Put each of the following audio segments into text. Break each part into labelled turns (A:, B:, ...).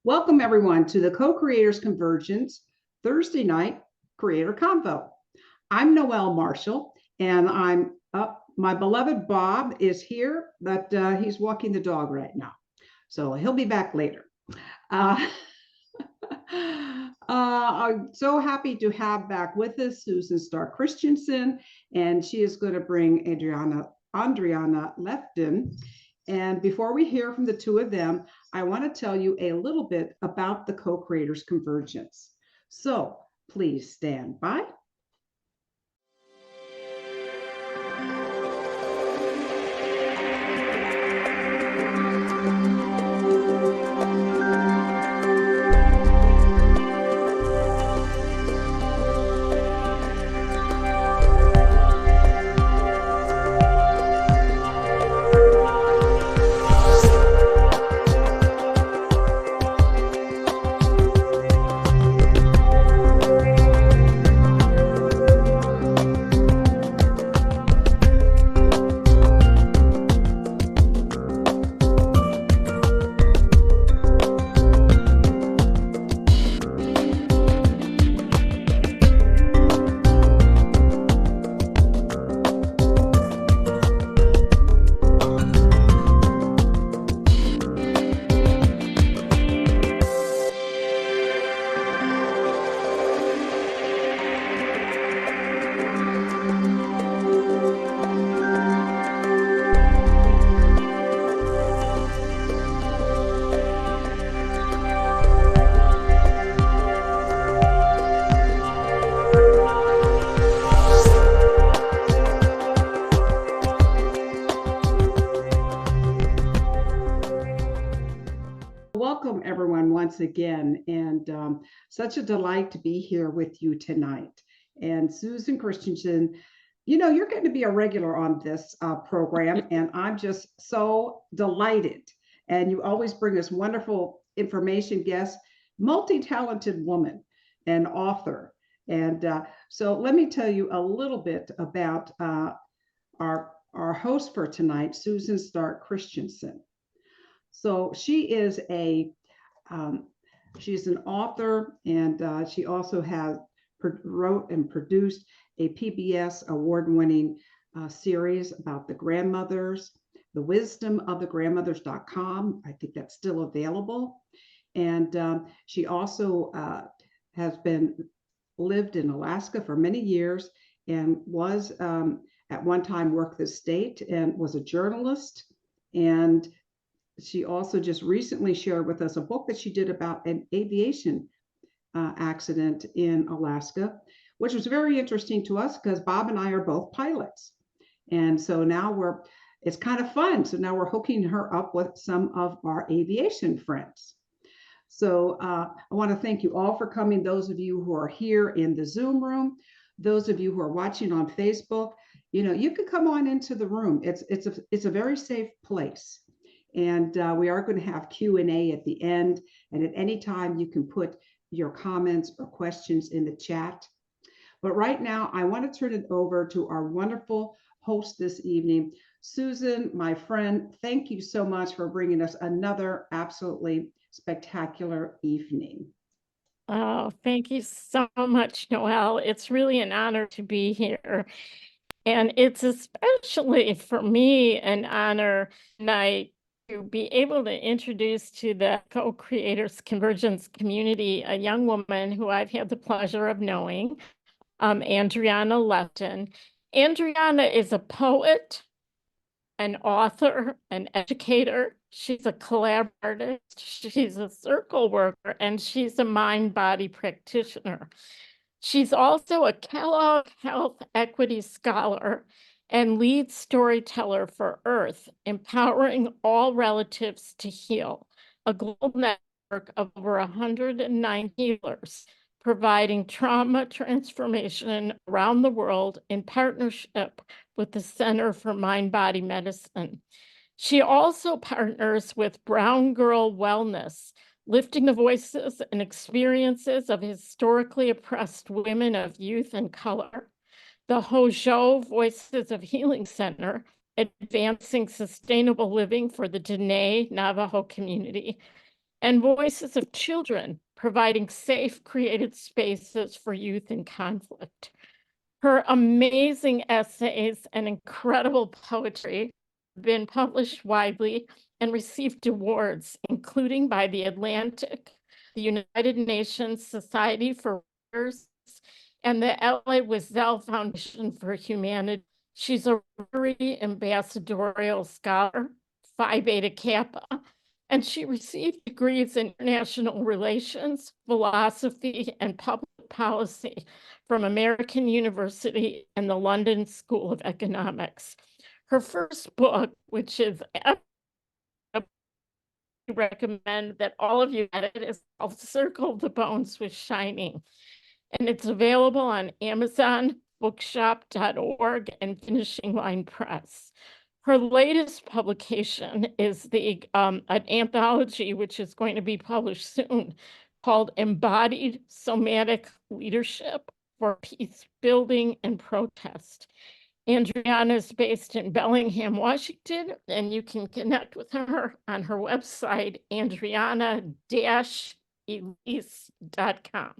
A: Welcome everyone to the Co-Creators Convergence Thursday night Creator Convo. I'm Noelle Marshall, and I'm up. My beloved Bob is here, but he's walking the dog right now, so he'll be back later. Uh, I'm so happy to have back with us Susan Starr Christianson, and she is going to bring Andreana Lefton. And before we hear from the two of them, I want to tell you a little bit about the Co-Creators Convergence. So please stand by. Welcome everyone once again, and such a delight to be here with you tonight. And Susan Christianson, you know, you're going to be a regular on this program, and I'm just so delighted. And you always bring us wonderful information guests, multi-talented woman and author. And so let me tell you a little bit about our host for tonight, Susan Starr Christianson. So she's an author, and she also wrote and produced a PBS award-winning series about the grandmothers, the wisdom of the grandmothers.com. I think that's still available. And she also has lived in Alaska for many years, and was at one time worked the state and was a journalist. And she also just recently shared with us a book that she did about an aviation accident in Alaska, which was very interesting to us because Bob and I are both pilots. And so now it's kind of fun. So now we're hooking her up with some of our aviation friends. So I want to thank you all for coming. Those of you who are here in the Zoom room, those of you who are watching on Facebook, you know, you can come on into the room. It's a very safe place. And we are going to have Q&A at the end. And at any time, you can put your comments or questions in the chat. But right now, I want to turn it over to our wonderful host this evening. Susan, my friend, thank you so much for bringing us another absolutely spectacular evening.
B: Oh, thank you so much, Noelle. It's really an honor to be here. And it's especially for me an honor tonight to be able to introduce to the Co-Creators Convergence community a young woman who I've had the pleasure of knowing, Andreana Lefton. Andreana is a poet, an author, an educator. She's a collaborative artist. She's a circle worker, and she's a mind-body practitioner. She's also a Kellogg Health Equity Scholar and lead storyteller for Earth, empowering all relatives to heal, a global network of over 109 healers, providing trauma transformation around the world in partnership with the Center for Mind-Body Medicine. She also partners with Brown Girl Wellness, lifting the voices and experiences of historically oppressed women of youth and color, the Hozhou Voices of Healing Center, advancing sustainable living for the Diné Navajo community, and voices of children, providing safe, created spaces for youth in conflict. Her amazing essays and incredible poetry have been published widely and received awards, including by the Atlantic, the United Nations Society for Writers, and the L.A. Wiesel Foundation for Humanity. She's a Rotary Ambassadorial Scholar, Phi Beta Kappa, and she received degrees in international relations, philosophy, and public policy from American University and the London School of Economics. Her first book, which is I recommend that all of you get it, is called Circle the Bones with Shining. And it's available on Amazon, bookshop.org, and Finishing Line Press. Her latest publication is an anthology, which is going to be published soon, called Embodied Somatic Leadership for Peace Building and Protest. Andreana is based in Bellingham, Washington, and you can connect with her on her website, andreana-elise.com,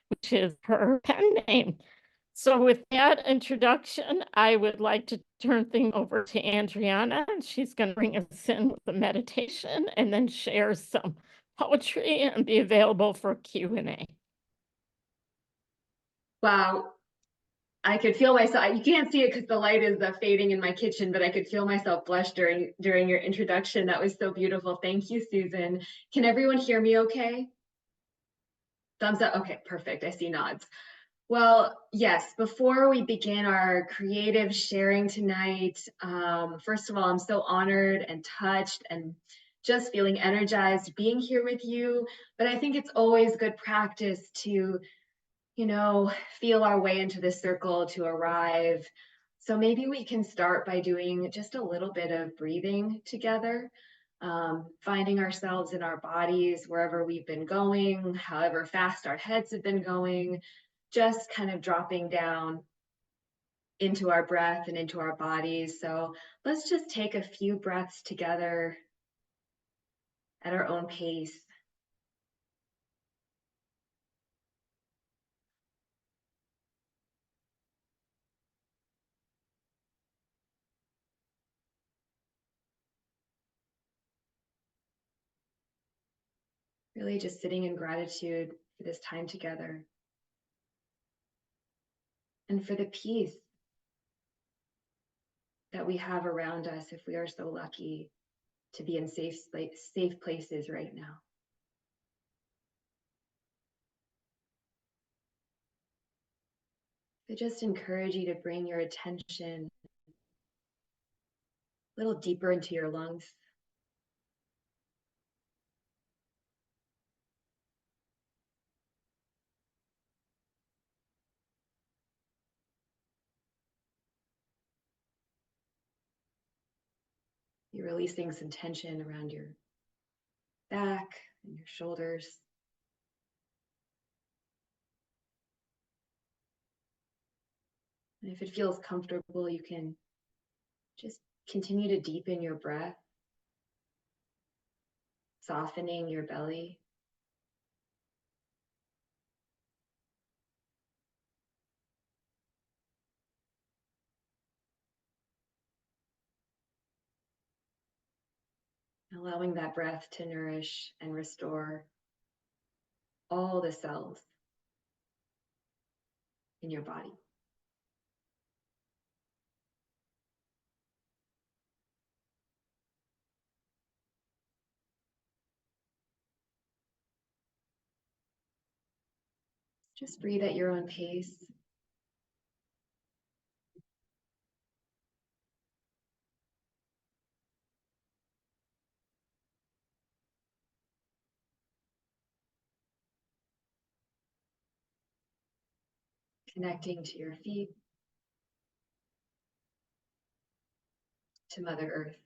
B: which is her pen name. So with that introduction, I would like to turn things over to Andreana, and she's going to bring us in with a meditation and then share some poetry and be available for Q&A.
C: Wow. I could feel myself, you can't see it because the light is fading in my kitchen, but I could feel myself blush during your introduction. That was so beautiful. Thank you, Susan. Can everyone hear me okay? Thumbs up. Okay, perfect. I see nods. Well, yes, before we begin our creative sharing tonight, first of all, I'm so honored and touched and just feeling energized being here with you. But I think it's always good practice to feel our way into this circle to arrive. So maybe we can start by doing just a little bit of breathing together, finding ourselves in our bodies wherever we've been going, however fast our heads have been going, just kind of dropping down into our breath and into our bodies. So let's just take a few breaths together at our own pace. Really just sitting in gratitude for this time together and for the peace that we have around us if we are so lucky to be in safe places right now. I just encourage you to bring your attention a little deeper into your lungs. You're releasing some tension around your back and your shoulders. And if it feels comfortable, you can just continue to deepen your breath, softening your belly. Allowing that breath to nourish and restore all the cells in your body. Just breathe at your own pace. Connecting to your feet, to Mother Earth.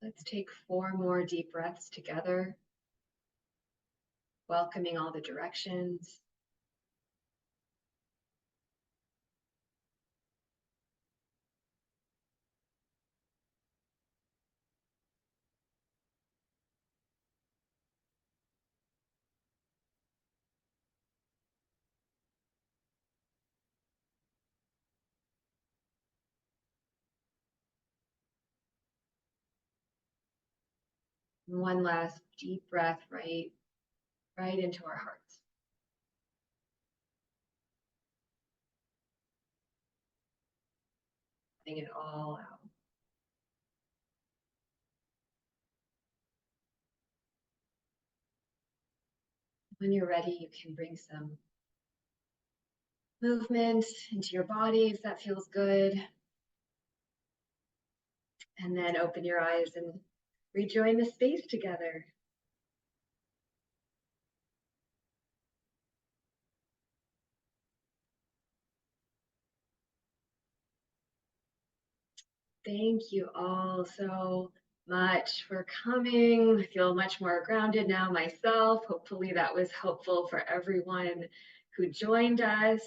C: Let's take 4 more deep breaths together, welcoming all the directions. One last deep breath right into our hearts. Letting it all out. When you're ready, you can bring some movement into your body if that feels good. And then open your eyes and rejoin the space together. Thank you all so much for coming. I feel much more grounded now myself. Hopefully that was helpful for everyone who joined us.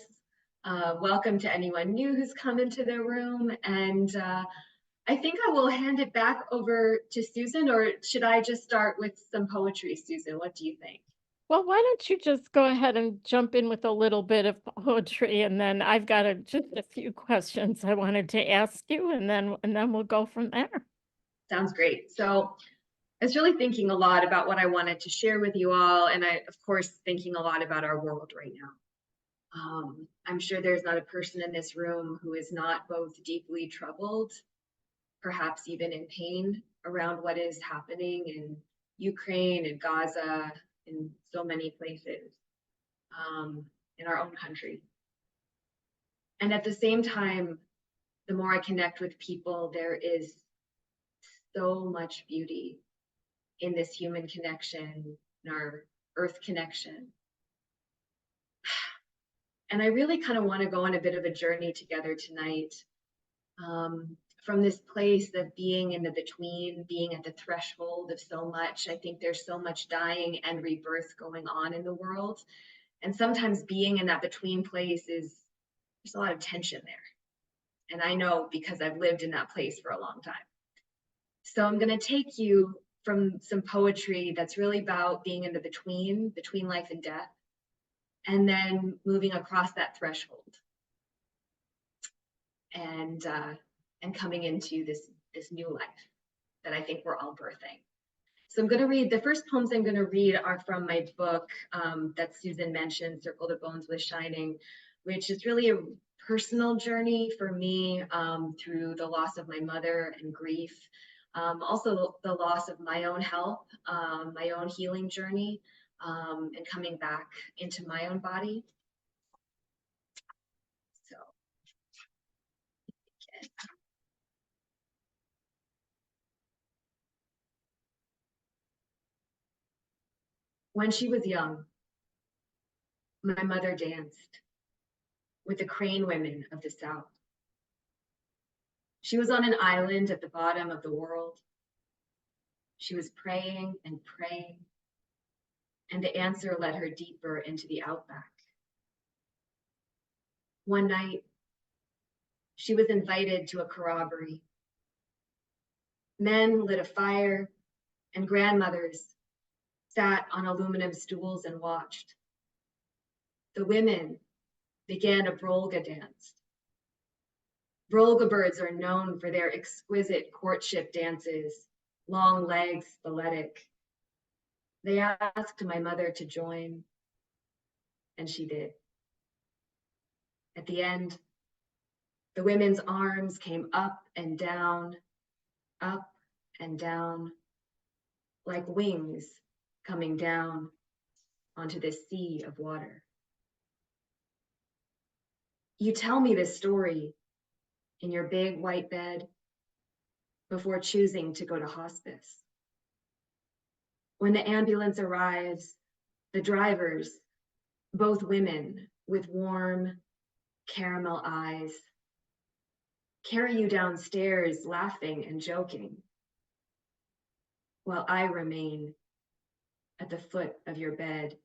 C: Welcome to anyone new who's come into the room. And I think I will hand it back over to Susan, or should I just start with some poetry, Susan? What do you think?
B: Well, why don't you just go ahead and jump in with a little bit of poetry, and then I've got just a few questions I wanted to ask you, and then we'll go from there.
C: Sounds great. So I was really thinking a lot about what I wanted to share with you all, and I, of course, thinking a lot about our world right now. I'm sure there's not a person in this room who is not both deeply troubled, perhaps even in pain around what is happening in Ukraine and Gaza, in so many places, in our own country. And at the same time, the more I connect with people, there is so much beauty in this human connection, in our earth connection. And I really kind of want to go on a bit of a journey together tonight, from this place of being in the between, being at the threshold of so much. I think there's so much dying and rebirth going on in the world. And sometimes being in that between place there's a lot of tension there. And I know because I've lived in that place for a long time. So I'm going to take you from some poetry that's really about being in the between life and death, and then moving across that threshold and coming into this new life that I think we're all birthing. So I'm going to read, the first poems I'm going to read are from my book that Susan mentioned, Circle the Bones with Shining, which is really a personal journey for me through the loss of my mother and grief. Also the loss of my own health, my own healing journey, and coming back into my own body. So, okay. When she was young, my mother danced with the crane women of the South. She was on an island at the bottom of the world. She was praying and praying, and the answer led her deeper into the outback. One night, she was invited to a corroboree. Men lit a fire, and grandmothers sat on aluminum stools and watched. The women began a brolga dance. Brolga birds are known for their exquisite courtship dances, long legs, balletic. They asked my mother to join, and she did. At the end, the women's arms came up and down, like wings coming down onto this sea of water. You tell me this story in your big white bed before choosing to go to hospice. When the ambulance arrives, the drivers, both women with warm caramel eyes, carry you downstairs laughing and joking, while I remain at the foot of your bed,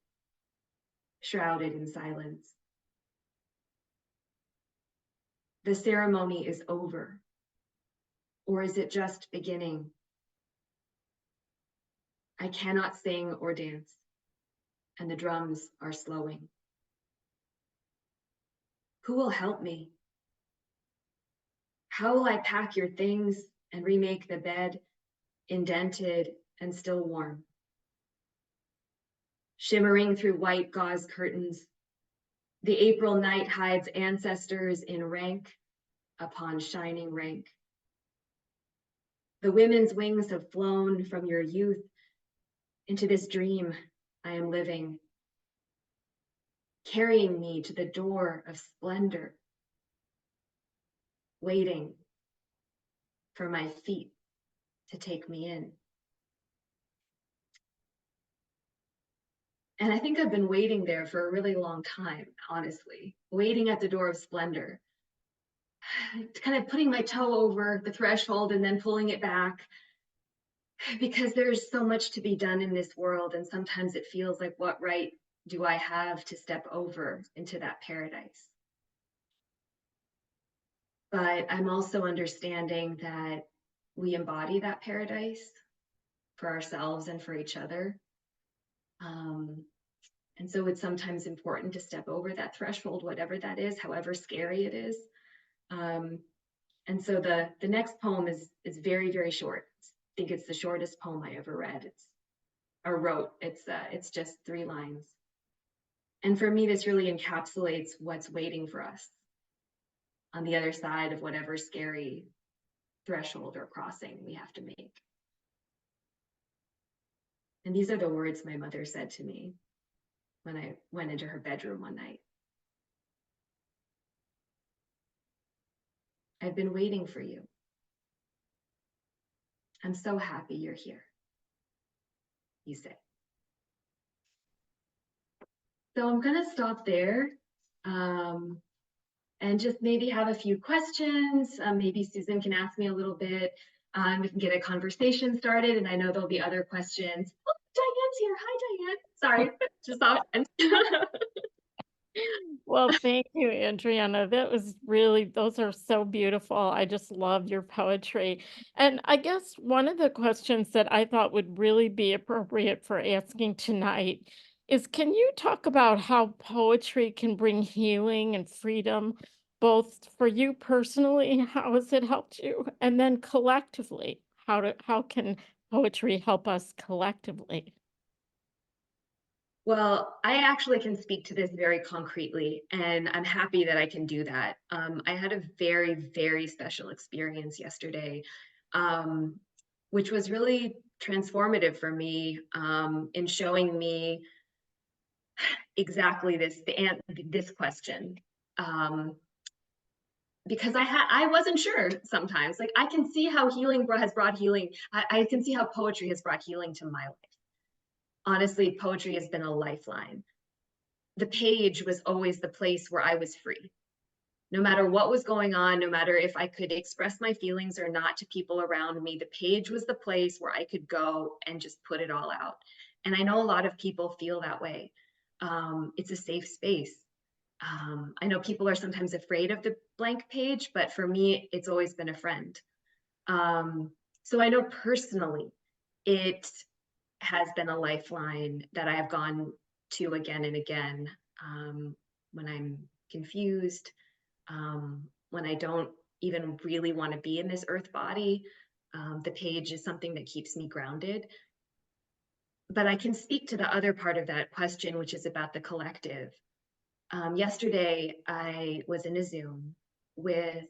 C: shrouded in silence. The ceremony is over, or is it just beginning? I cannot sing or dance, and the drums are slowing. Who will help me? How will I pack your things and remake the bed, indented and still warm. Shimmering through white gauze curtains, the April night hides ancestors in rank upon shining rank. The women's wings have flown from your youth into this dream I am living, carrying me to the door of splendor, waiting for my feet to take me in. And I think I've been waiting there for a really long time, honestly, waiting at the door of splendor, kind of putting my toe over the threshold and then pulling it back, because there's so much to be done in this world. And sometimes it feels like, what right do I have to step over into that paradise? But I'm also understanding that we embody that paradise for ourselves and for each other. And so it's sometimes important to step over that threshold, whatever that is, however scary it is. And so the next poem is very, very short. I think it's the shortest poem I ever read. It's just 3 lines. And for me, this really encapsulates what's waiting for us on the other side of whatever scary threshold or crossing we have to make. And these are the words my mother said to me when I went into her bedroom one night. I've been waiting for you. I'm so happy you're here, you say. So I'm going to stop there and just maybe have a few questions. Maybe Susan can ask me a little bit. We can get a conversation started, and I know there'll be other questions. Oh, Diane's here. Hi, Diane. Sorry, just off.
B: Well, thank you, Andreana. Those are so beautiful. I just love your poetry. And I guess one of the questions that I thought would really be appropriate for asking tonight is, can you talk about how poetry can bring healing and freedom, both for you personally, how has it helped you, and then collectively, how can poetry help us collectively?
C: Well, I actually can speak to this very concretely, and I'm happy that I can do that. I had a very, very special experience yesterday, which was really transformative for me, in showing me exactly this question. Because I wasn't sure sometimes. Like, I can see how healing has brought healing. I can see how poetry has brought healing to my life. Honestly, poetry has been a lifeline. The page was always the place where I was free. No matter what was going on, no matter if I could express my feelings or not to people around me, the page was the place where I could go and just put it all out. And I know a lot of people feel that way. It's a safe space. I know people are sometimes afraid of the blank page, but for me, it's always been a friend. So I know personally, it has been a lifeline that I have gone to again and again, when I'm confused, when I don't even really want to be in this earth body. The page is something that keeps me grounded. But I can speak to the other part of that question, which is about the collective. Yesterday, I was in a Zoom with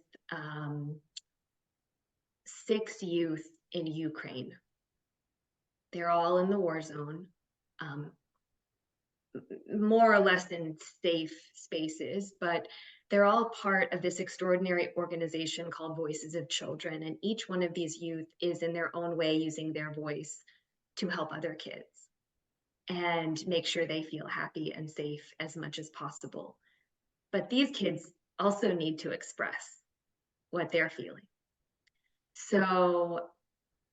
C: 6 youth in Ukraine. They're all in the war zone, more or less in safe spaces, but they're all part of this extraordinary organization called Voices of Children. And each one of these youth is in their own way using their voice to help other kids and make sure they feel happy and safe as much as possible. But these kids also need to express what they're feeling. So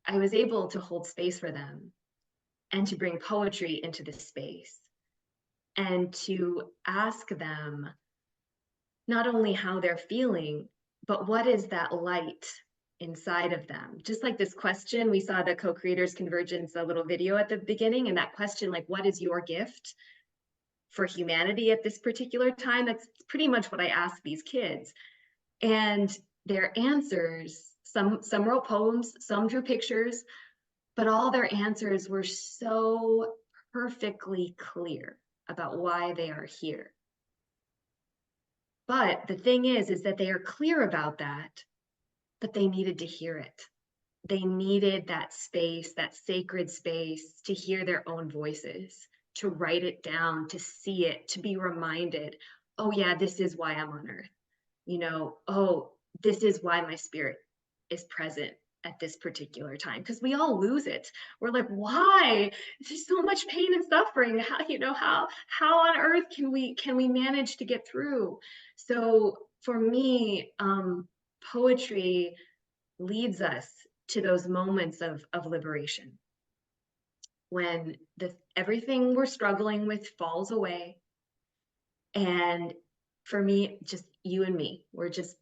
C: I was able to hold space for them and to bring poetry into the space and to ask them not only how they're feeling, but what is that light inside of them? Just like this question, we saw the co-creators convergence, a little video at the beginning, and that question, like, what is your gift for humanity at this particular time? That's pretty much what I asked these kids. And their answers, some wrote poems, some drew pictures, but all their answers were so perfectly clear about why they are here. But the thing is that they are clear about that, but they needed to hear it. They needed that space, that sacred space, to hear their own voices, to write it down, to see it, to be reminded, oh yeah, this is why I'm on earth. Oh, this is why my spirit is present at this particular time, because we all lose it. We're like, why? There's so much pain and suffering. How on earth can we manage to get through? So for me, poetry leads us to those moments of liberation, when everything we're struggling with falls away. And for me, just you and me, we're just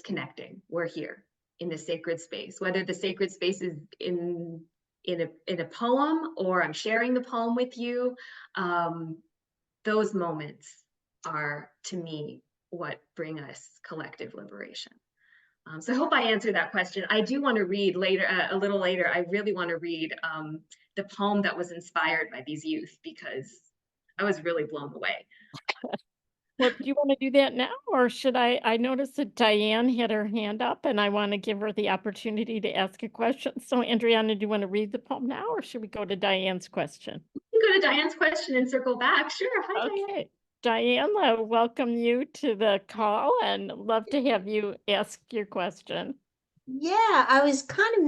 C: connecting. We're here in the sacred space, whether the sacred space is in a poem, or I'm sharing the poem with you. Those moments are, to me, what bring us collective liberation. So I hope I answered that question. I do want to read later, a little later, I really want to read the poem that was inspired by these youth, because I was really blown away.
B: Well, do you want to do that now, or should I noticed that Diane had her hand up, and I want to give her the opportunity to ask a question. So Andreana, do you want to read the poem now, or should we go to Diane's question?
C: We can go to Diane's question and circle back. Sure. Hi, Diane.
B: Okay. Diane, I welcome you to the call and love to have you ask your question.
D: Yeah, I was kind of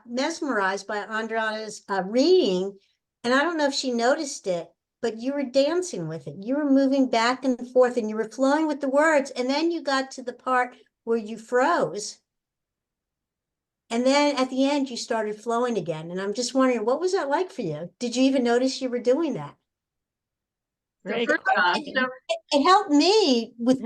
D: mesmerized by Andreana's reading, and I don't know if she noticed it, but you were dancing with it. You were moving back and forth, and you were flowing with the words, and then you got to the part where you froze. And then at the end, you started flowing again. And I'm just wondering, what was that like for you? Did you even notice you were doing that?
C: So
B: Great
C: first off,
D: It helped me with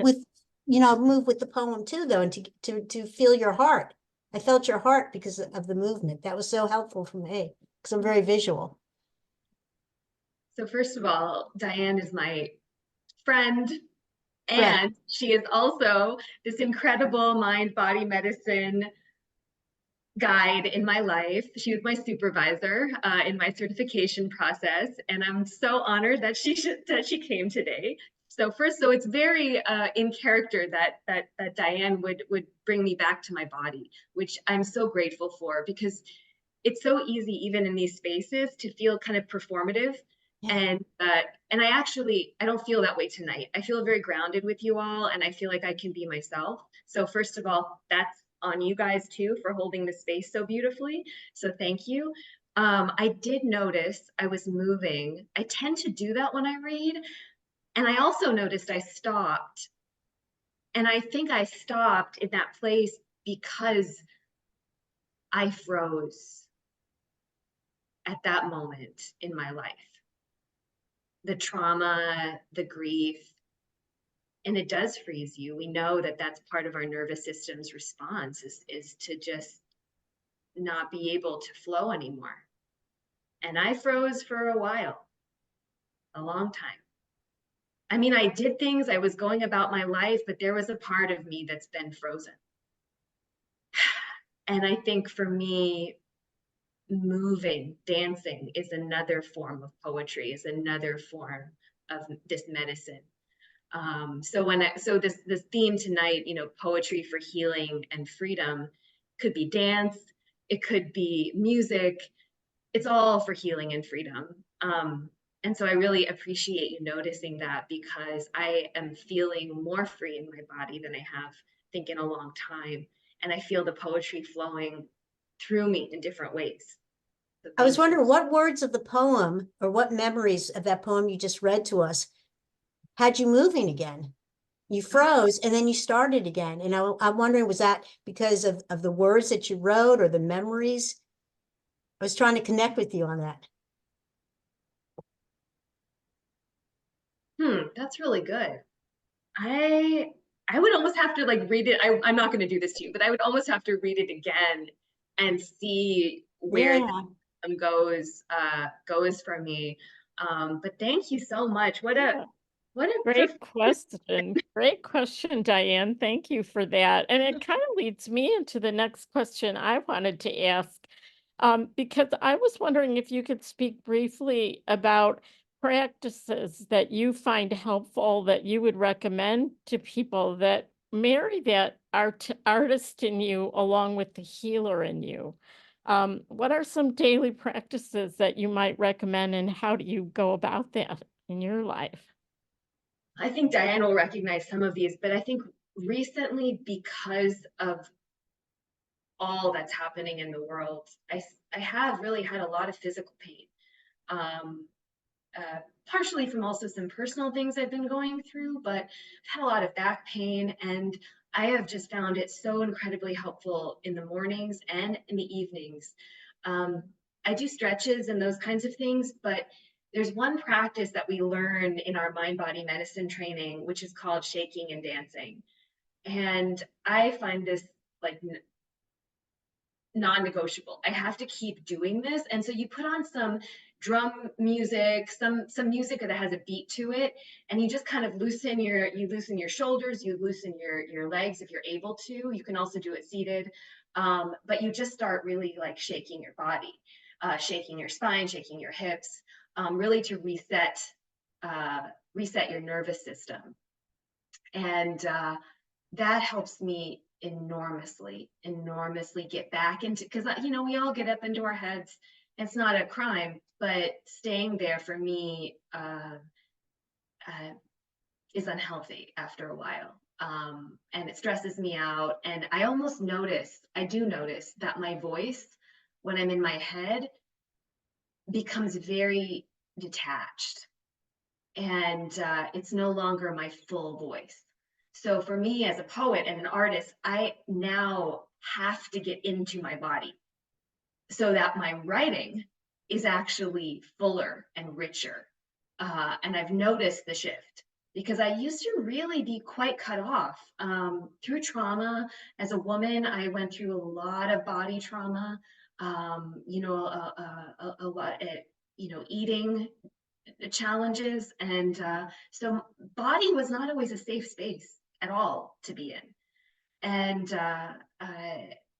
D: move with the poem too, though, and to feel your heart. I felt your heart because of the movement. That was so helpful for me, because I'm very visual.
C: So first of all, Diane is my friend, and she is also this incredible mind-body medicine guide in my life. She was my supervisor in my certification process, and I'm so honored that she came today. So it's very in character that Diane would bring me back to my body, which I'm so grateful for, because it's so easy, even in these spaces, to feel kind of performative. Yeah. And I don't feel that way tonight. I feel very grounded with you all, and I feel like I can be myself. So first of all, that's on you guys too, for holding the space so beautifully. So thank you. I did notice I was moving. I tend to do that when I read. And I also noticed I stopped. And I think I stopped in that place because I froze at that moment in my life. The trauma, the grief, and it does freeze you. We know that that's part of our nervous system's response, is to just not be able to flow anymore. And I froze for a while, a long time. I mean, I did things, I was going about my life, but there was a part of me that's been frozen. And I think for me, moving, dancing is another form of poetry, is another form of this medicine. So this theme tonight, poetry for healing and freedom, could be dance, it could be music. It's all for healing and freedom. And so I really appreciate you noticing that, because I am feeling more free in my body than I have, I think, in a long time. And I feel the poetry flowing through me in different ways. So
D: I was wondering what words of the poem, or what memories of that poem you just read to us, had you moving again? You froze and then you started again. And I'm wondering, was that because of the words that you wrote, or the memories? I was trying to connect with you on that.
C: That's really good. I would almost have to read it. I'm not going to do this to you, but I would almost have to read it again and see where it goes for me. But thank you so much. What a
B: great question. Great question, Diane. Thank you for that. And it kind of leads me into the next question I wanted to ask. Because I was wondering if you could speak briefly about practices that you find helpful that you would recommend to people that marry that artist in you along with the healer in you. What are some daily practices that you might recommend, and how do you go about that in your life?
C: I think Diane will recognize some of these, but I think recently, because of all that's happening in the world, I have really had a lot of physical pain. Partially from also some personal things I've been going through, but I've had a lot of back pain, and I have just found it so incredibly helpful in the mornings and in the evenings. I do stretches and those kinds of things, but there's one practice that we learn in our mind-body medicine training, which is called shaking and dancing. And I find this like non-negotiable. I have to keep doing this. And so you put on some drum music, some music that has a beat to it, and you just kind of loosen your shoulders, you loosen your legs if you're able to. You can also do it seated. But you just start really like shaking your body, shaking your spine, shaking your hips, really to reset your nervous system. And that helps me enormously get back into, because we all get up into our heads. It's not a crime, but staying there for me is unhealthy after a while, and it stresses me out. And I do notice that my voice, when I'm in my head, becomes very detached, and it's no longer my full voice. So for me as a poet and an artist, I now have to get into my body so that my writing is actually fuller and richer. And I've noticed the shift, because I used to really be quite cut off through trauma. As a woman, I went through a lot of body trauma, a lot, eating challenges. And so body was not always a safe space at all to be in. And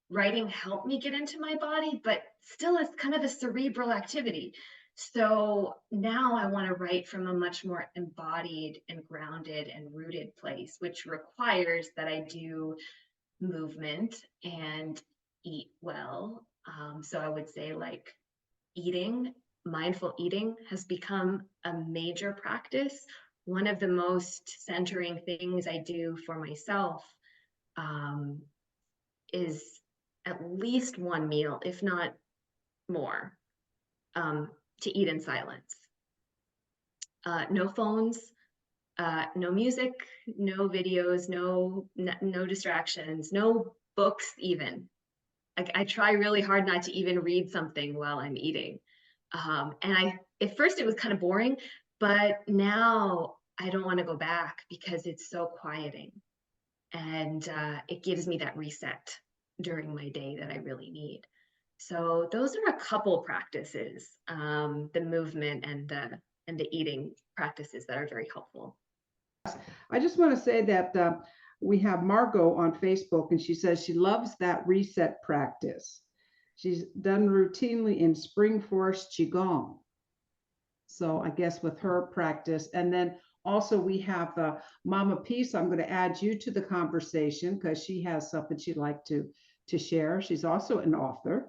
C: writing helped me get into my body, but still it's kind of a cerebral activity. So now I want to write from a much more embodied and grounded and rooted place, which requires that I do movement and eat well. So I would say like mindful eating has become a major practice. One of the most centering things I do for myself is at least one meal, if not more, to eat in silence. No phones, no music, no videos, no distractions, no books even. I try really hard not to even read something while I'm eating. And at first it was kind of boring, but now I don't want to go back because it's so quieting. And it gives me that reset during my day that I really need. So those are a couple practices, the movement and the eating practices that are very helpful.
A: I just want to say that we have Margot on Facebook, and she says she loves that reset practice. She's done routinely in Spring Forest Qigong. So I guess with her practice. And then also we have Mama Peace. I'm going to add you to the conversation because she has something she'd like to share. She's also an author.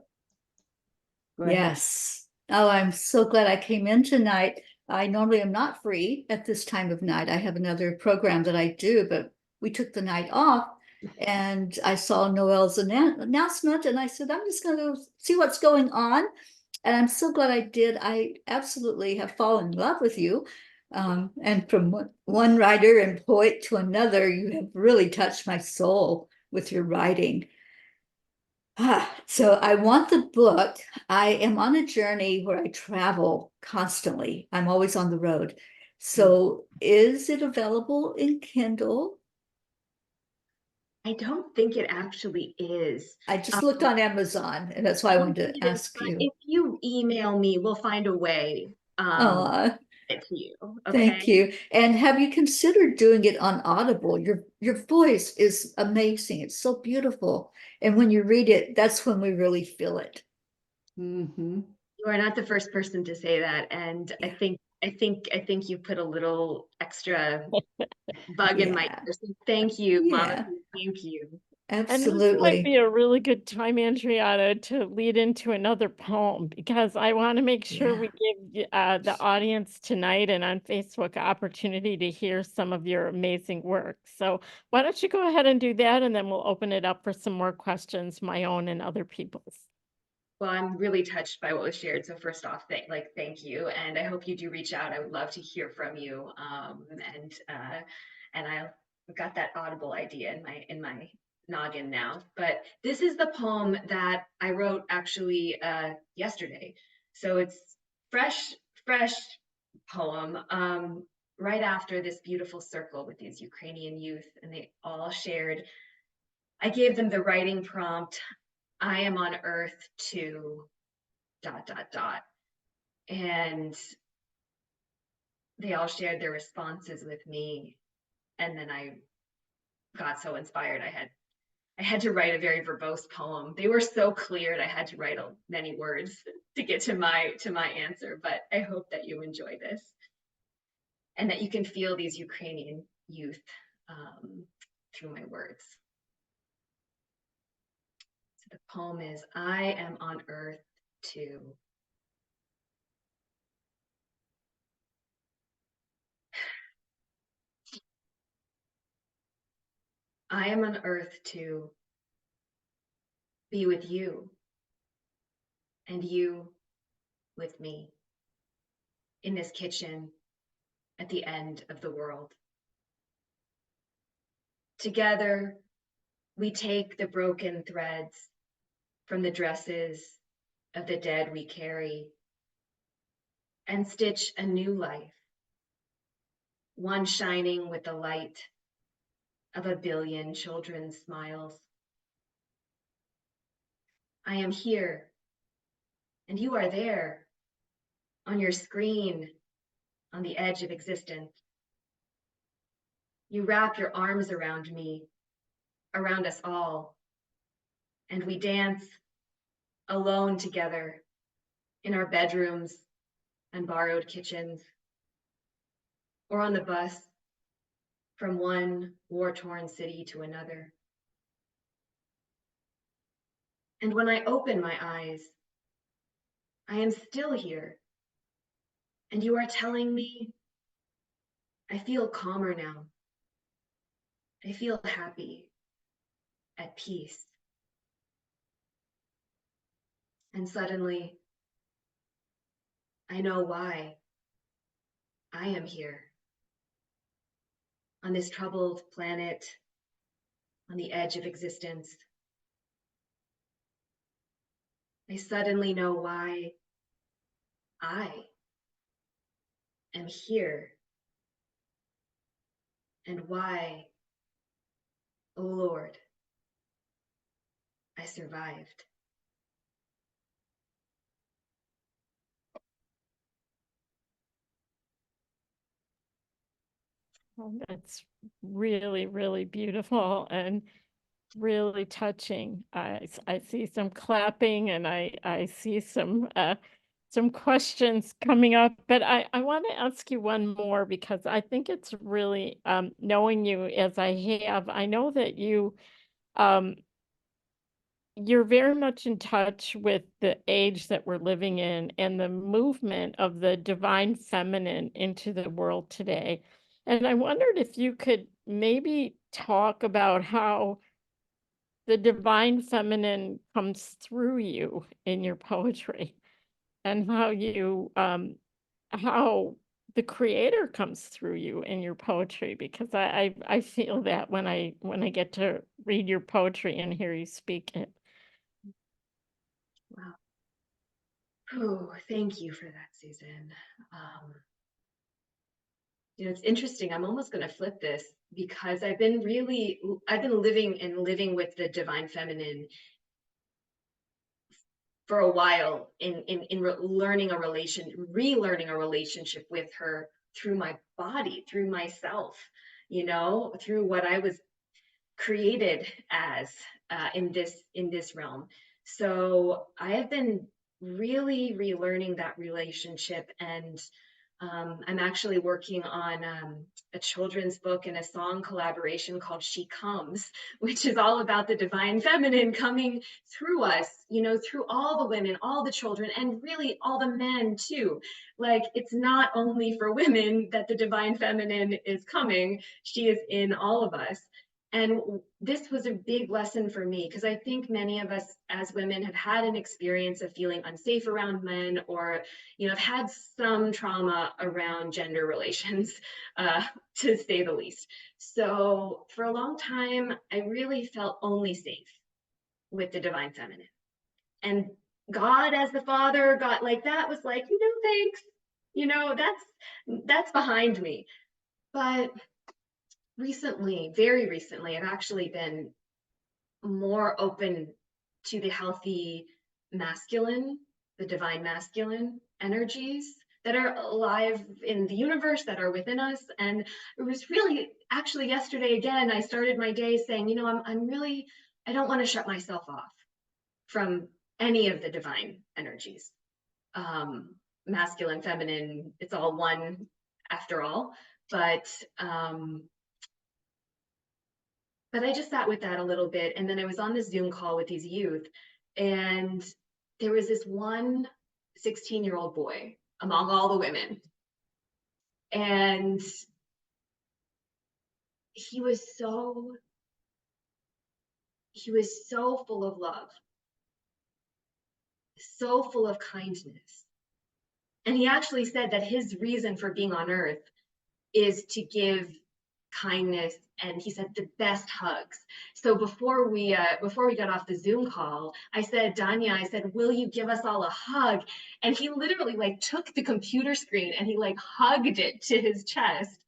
A: Go ahead.
E: Yes. Oh, I'm so glad I came in tonight. I normally am not free at this time of night. I have another program that I do, but we took the night off, and I saw Noelle's announcement, and I said, I'm just going to see what's going on. And I'm so glad I did. I absolutely have fallen in love with you. And from one writer and poet to another, you have really touched my soul with your writing. So I want the book. I am on a journey where I travel constantly. I'm always on the road. So is it available in Kindle?
C: I don't think it actually is.
E: I just looked on Amazon, and that's why I wanted to ask you.
C: If you email me, we'll find a way to you. Okay?
E: Thank you. And have you considered doing it on Audible? Your voice is amazing. It's so beautiful. And when you read it, that's when we really feel it.
A: Mm-hmm.
C: You are not the first person to say that, and I think you put a little extra bug in my
E: Yeah.
C: ear. So thank you, Mama.
E: Yeah,
C: Thank you.
B: And this might be
E: absolutely.
B: a really good time, Andreana, to lead into another poem because I want to make sure we give the audience tonight and on Facebook opportunity to hear some of your amazing work. So why don't you go ahead and do that, and then we'll open it up for some more questions, my own and other people's.
C: Well, I'm really touched by what was shared. So first off, thank you, and I hope you do reach out. I would love to hear from you. And I've got that audible idea in my noggin now. But this is the poem that I wrote actually yesterday. So it's fresh poem. Right after this beautiful circle with these Ukrainian youth, and they all shared. I gave them the writing prompt. I am on earth to ... And they all shared their responses with me. And then I got so inspired. I had to write a very verbose poem. They were so clear, and I had to write many words to get to my answer. But I hope that you enjoy this, and that you can feel these Ukrainian youth through my words. So the poem is, I am on earth to ... I am on earth to be with you, and you with me, in this kitchen at the end of the world. Together, we take the broken threads from the dresses of the dead we carry and stitch a new life, one shining with the light of a billion children's smiles. I am here, and you are there, on your screen, on the edge of existence. You wrap your arms around me, around us all, and we dance alone together in our bedrooms and borrowed kitchens, or on the bus from one war-torn city to another. And when I open my eyes, I am still here, and you are telling me I feel calmer now. I feel happy, at peace. And suddenly, I know why I am here, on this troubled planet, on the edge of existence. I suddenly know why I am here, and why, oh Lord, I survived.
B: Oh, that's really, really beautiful and really touching. I see some clapping, and I see some questions coming up, but I want to ask you one more because I think it's really knowing you as I have, I know that you're very much in touch with the age that we're living in and the movement of the divine feminine into the world today. And I wondered if you could maybe talk about how the divine feminine comes through you in your poetry, and how the creator comes through you in your poetry, because I feel that when I get to read your poetry and hear you speak it.
C: Wow. Oh, thank you for that, Susan. It's interesting. I'm almost going to flip this, because I've been living with the divine feminine for a while, relearning a relationship with her through my body, through myself, through what I was created as in this realm. So I have been really relearning that relationship. And I'm actually working on a children's book and a song collaboration called She Comes, which is all about the divine feminine coming through us, you know, through all the women, all the children, and really all the men too. Like, it's not only for women that the divine feminine is coming, she is in all of us. And this was a big lesson for me, because I think many of us as women have had an experience of feeling unsafe around men, or, you know, have had some trauma around gender relations, to say the least. So for a long time, I really felt only safe with the divine feminine. And God as the Father, God, like, that was like, you know, thanks, you know, that's behind me. But recently, very recently, I've actually been more open to the healthy masculine, the divine masculine energies that are alive in the universe, that are within us. And it was really, actually yesterday again, I started my day saying, you know, I'm really, I don't want to shut myself off from any of the divine energies. Masculine, feminine, it's all one after all. But I just sat with that a little bit. And then I was on this Zoom call with these youth, and there was this one 16-year-old boy among all the women. And he was so full of love, so full of kindness. And he actually said that his reason for being on earth is to give kindness, and he said the best hugs. So before we got off the Zoom call, I said, Danya, I said, will you give us all a hug? And he literally like took the computer screen and he like hugged it to his chest.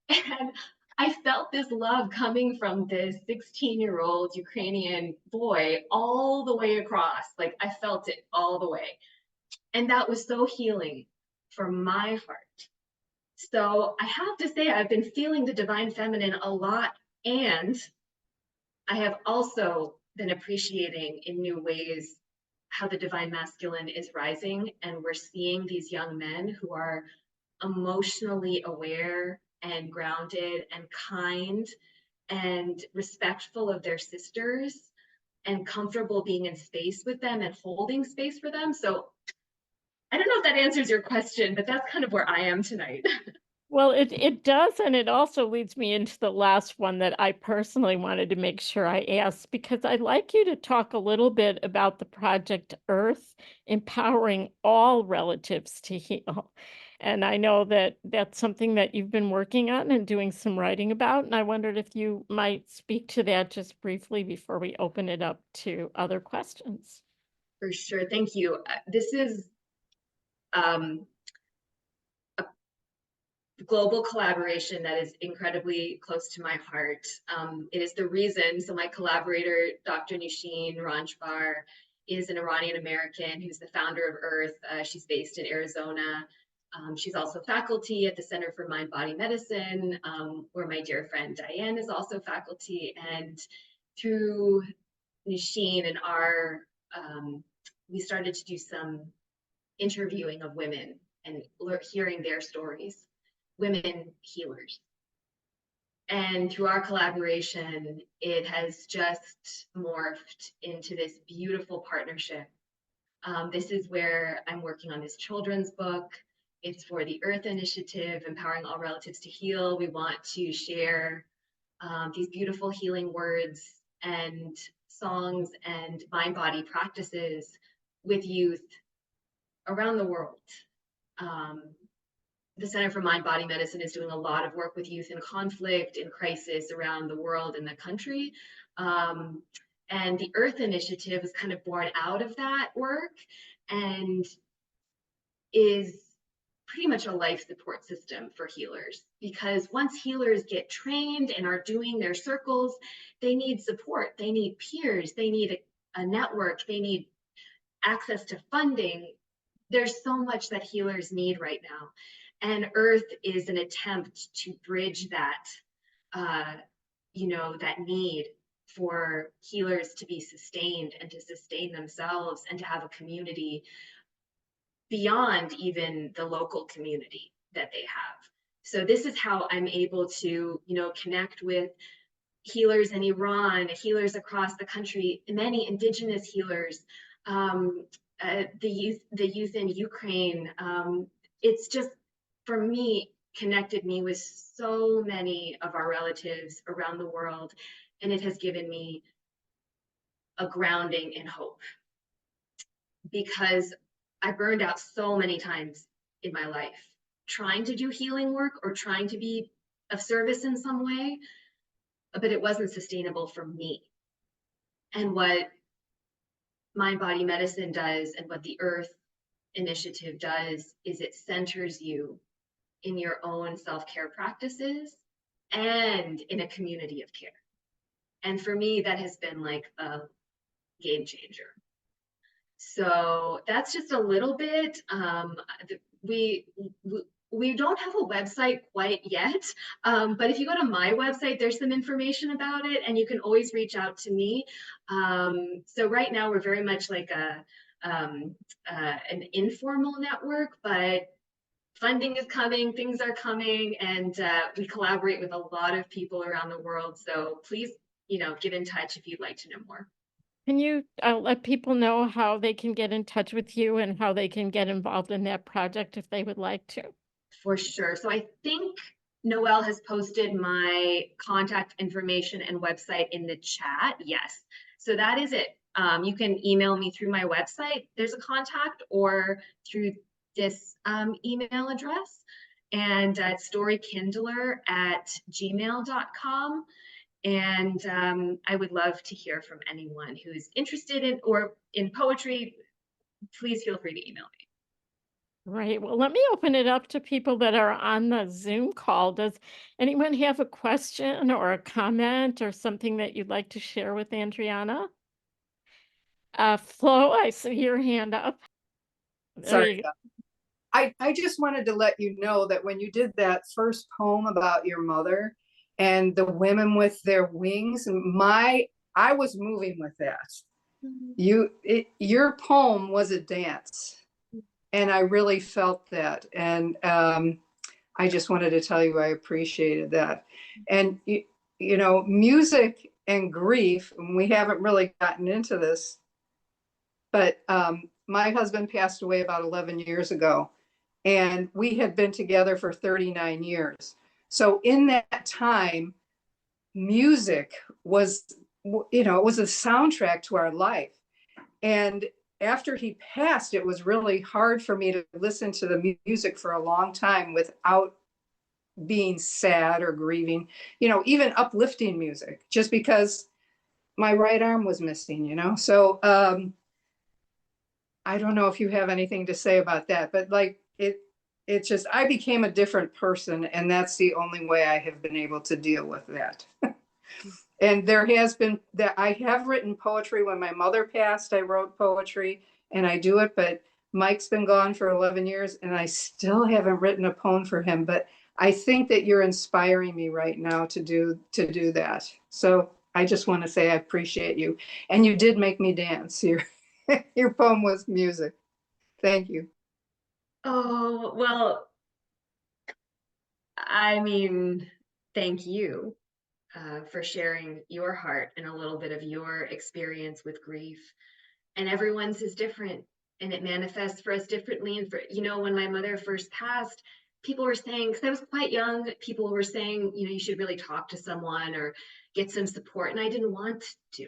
C: And I felt this love coming from this 16-year-old Ukrainian boy all the way across. Like, I felt it all the way. And that was so healing for my heart. So I have to say, I've been feeling the divine feminine a lot, and I have also been appreciating in new ways how the divine masculine is rising, and we're seeing these young men who are emotionally aware and grounded and kind and respectful of their sisters and comfortable being in space with them and holding space for them. So I don't know if that answers your question, but that's kind of where I am tonight.
B: Well, it does, and it also leads me into the last one that I personally wanted to make sure I asked, because I'd like you to talk a little bit about the Project Earth, empowering all relatives to heal. And I know that that's something that you've been working on and doing some writing about, and I wondered if you might speak to that just briefly before we open it up to other questions.
C: For sure, thank you. This is a global collaboration that is incredibly close to my heart. It is the reason, so my collaborator, Dr. Nisheen Ranjbar, is an Iranian American who's the founder of Earth. She's based in Arizona. She's also faculty at the Center for Mind Body Medicine, where my dear friend Diane is also faculty. And through Nisheen and we started to do some interviewing of women and hearing their stories, women healers. And through our collaboration, it has just morphed into this beautiful partnership. This is where I'm working on this children's book. It's for the Earth Initiative, Empowering All Relatives to Heal. We want to share these beautiful healing words and songs and mind-body practices with youth around the world. The Center for Mind Body Medicine is doing a lot of work with youth in conflict, in crisis around the world and the country. And the Earth Initiative is kind of born out of that work and is pretty much a life support system for healers, because once healers get trained and are doing their circles, they need support, they need peers, they need a network, they need access to funding. There's so much that healers need right now. And Earth is an attempt to bridge that, that need for healers to be sustained and to sustain themselves and to have a community beyond even the local community that they have. So this is how I'm able to, connect with healers in Iran, healers across the country, many indigenous healers, the youth in Ukraine. It's just, for me, connected me with so many of our relatives around the world, and it has given me a grounding in hope, because I burned out so many times in my life trying to do healing work or trying to be of service in some way, but it wasn't sustainable for me. And what Mind Body Medicine does and what the Earth Initiative does is it centers you in your own self-care practices and in a community of care. And for me, that has been like a game changer. So that's just a little bit. We don't have a website quite yet, but if you go to my website, there's some information about it, and you can always reach out to me. So right now we're very much like an informal network, but funding is coming, things are coming, and we collaborate with a lot of people around the world. So please, get in touch if you'd like to know more.
B: Can you let people know how they can get in touch with you and how they can get involved in that project if they would like to?
C: For sure. So I think Noelle has posted my contact information and website in the chat. Yes. So that is it. You can email me through my website. There's a contact, or through this email address. And it's storykindler@gmail.com. And I would love to hear from anyone who's interested in poetry. Please feel free to email me.
B: Right. Well, let me open it up to people that are on the Zoom call. Does anyone have a question or a comment or something that you'd like to share with Andreana? Flo, I see your hand up.
F: Sorry. I just wanted to let you know that when you did that first poem about your mother and the women with their wings, I was moving with that. Your poem was a dance, and I really felt that. And I just wanted to tell you I appreciated that. And music and grief, and we haven't really gotten into this, but my husband passed away about 11 years ago, and we had been together for 39 years. So in that time, music was, it was a soundtrack to our life. And after he passed, it was really hard for me to listen to the music for a long time without being sad or grieving, even uplifting music, just because my right arm was missing, So I don't know if you have anything to say about that, but it's just, I became a different person, and that's the only way I have been able to deal with that. And there has been that I have written poetry. When my mother passed, I wrote poetry, and I do it, but Mike's been gone for 11 years and I still haven't written a poem for him, but I think that you're inspiring me right now to do that. So I just want to say I appreciate you. And you did make me dance. Your poem was music. Thank you.
C: Oh, well, I mean, thank you for sharing your heart and a little bit of your experience with grief. And everyone's is different, and it manifests for us differently. And when my mother first passed, people were saying, because I was quite young, people were saying, you should really talk to someone or get some support. And I didn't want to.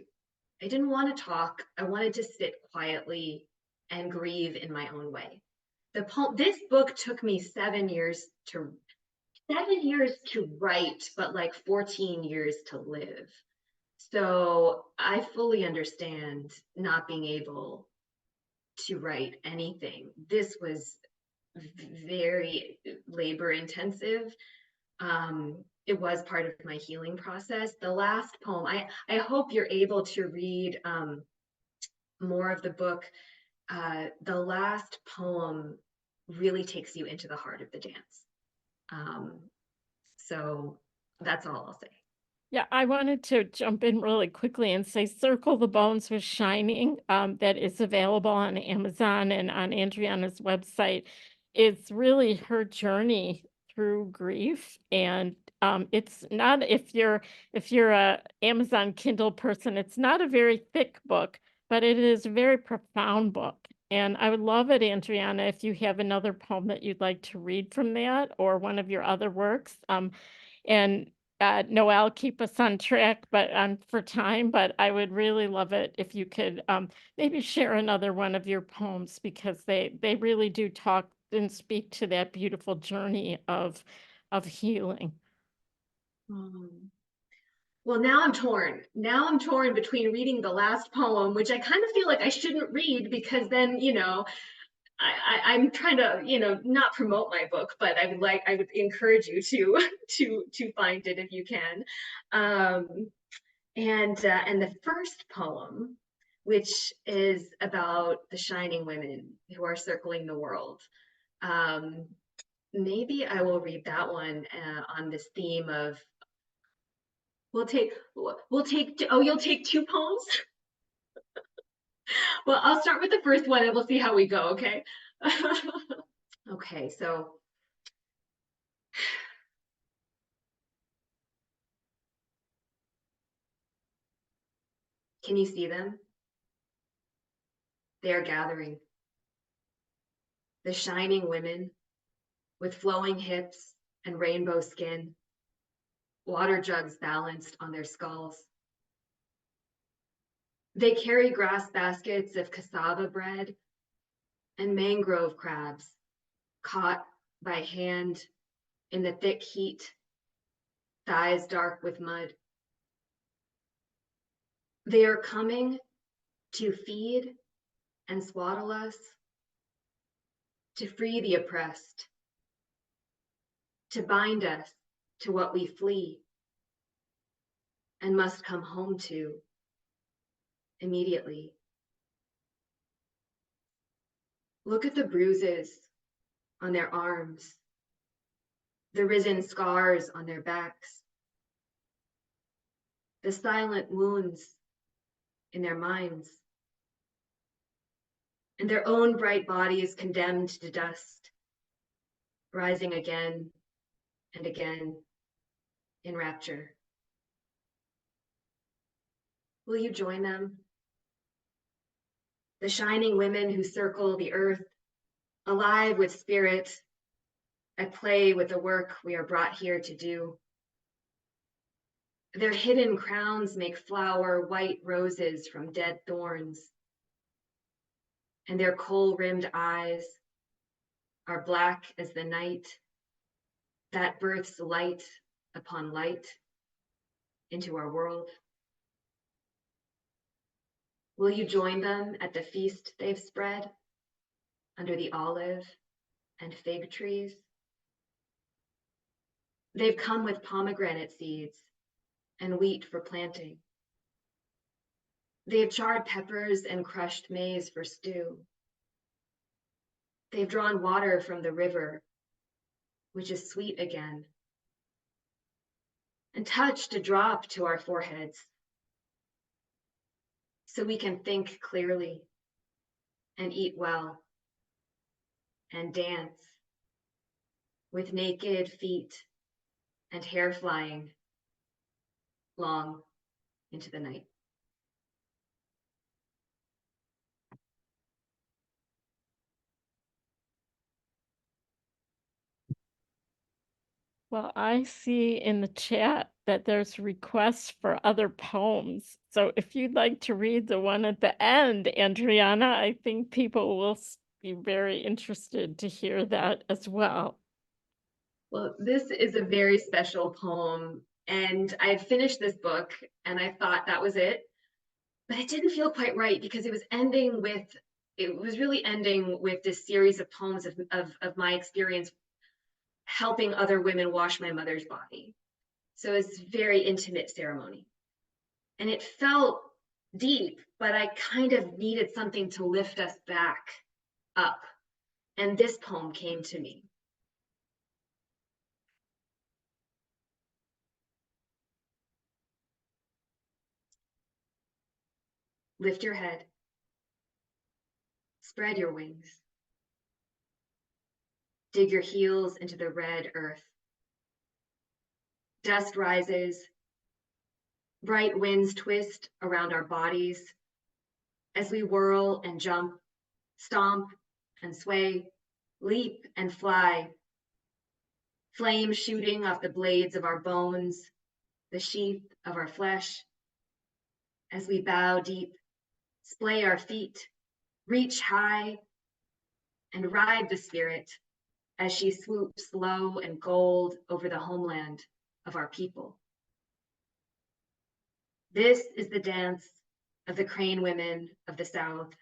C: I didn't want to talk. I wanted to sit quietly and grieve in my own way. This book took me 7 years to write, but like 14 years to live. So I fully understand not being able to write anything. This was very labor intensive. It was part of my healing process. The last poem, I hope you're able to read more of the book. The last poem really takes you into the heart of the dance. So that's all I'll say.
B: Yeah, I wanted to jump in really quickly and say Circle the Bones was Shining, that is available on Amazon and on Andreana's website. It's really her journey through grief. And it's not, if you're a Amazon Kindle person, it's not a very thick book, but it is a very profound book. And I would love it, Andreana, if you have another poem that you'd like to read from that or one of your other works. And Noelle, keep us on track, but for time. But I would really love it if you could maybe share another one of your poems, because they really do talk and speak to that beautiful journey of healing.
C: Well, now I'm torn. Now I'm torn between reading the last poem, which I kind of feel like I shouldn't read because then, I'm trying to, not promote my book, but I would encourage you to find it if you can. And the first poem, which is about the shining women who are circling the world. Maybe I will read that one on this theme of you'll take two poems? Well, I'll start with the first one and we'll see how we go, okay? Okay, so can you see them? They are gathering. The shining women with flowing hips and rainbow skin, water jugs balanced on their skulls. They carry grass baskets of cassava bread and mangrove crabs caught by hand in the thick heat, thighs dark with mud. They are coming to feed and swaddle us, to free the oppressed, to bind us to what we flee and must come home to immediately. Look at the bruises on their arms, the risen scars on their backs, the silent wounds in their minds, and their own bright bodies condemned to dust, rising again and again in rapture. Will you join them? The shining women who circle the earth, alive with spirit, at play with the work we are brought here to do. Their hidden crowns make flower white roses from dead thorns, and their kohl-rimmed eyes are black as the night that births light upon light into our world. Will you join them at the feast they've spread under the olive and fig trees? They've come with pomegranate seeds and wheat for planting. They've charred peppers and crushed maize for stew. They've drawn water from the river, which is sweet again, and touched a drop to our foreheads so we can think clearly and eat well and dance with naked feet and hair flying long into the night.
B: Well, I see in the chat that there's requests for other poems. So if you'd like to read the one at the end, Andreana, I think people will be very interested to hear that as well.
C: Well, this is a very special poem, and I had finished this book and I thought that was it, but it didn't feel quite right because it was really ending with this series of poems of my experience helping other women wash my mother's body. So it's a very intimate ceremony. And it felt deep, but I kind of needed something to lift us back up. And this poem came to me. Lift your head. Spread your wings. Dig your heels into the red earth. Dust rises. Bright winds twist around our bodies as we whirl and jump, stomp and sway, leap and fly. Flame shooting off the blades of our bones, the sheath of our flesh. As we bow deep, splay our feet, reach high, and ride the spirit as she swoops low and gold over the homeland of our people. This is the dance of the Crane women of the South.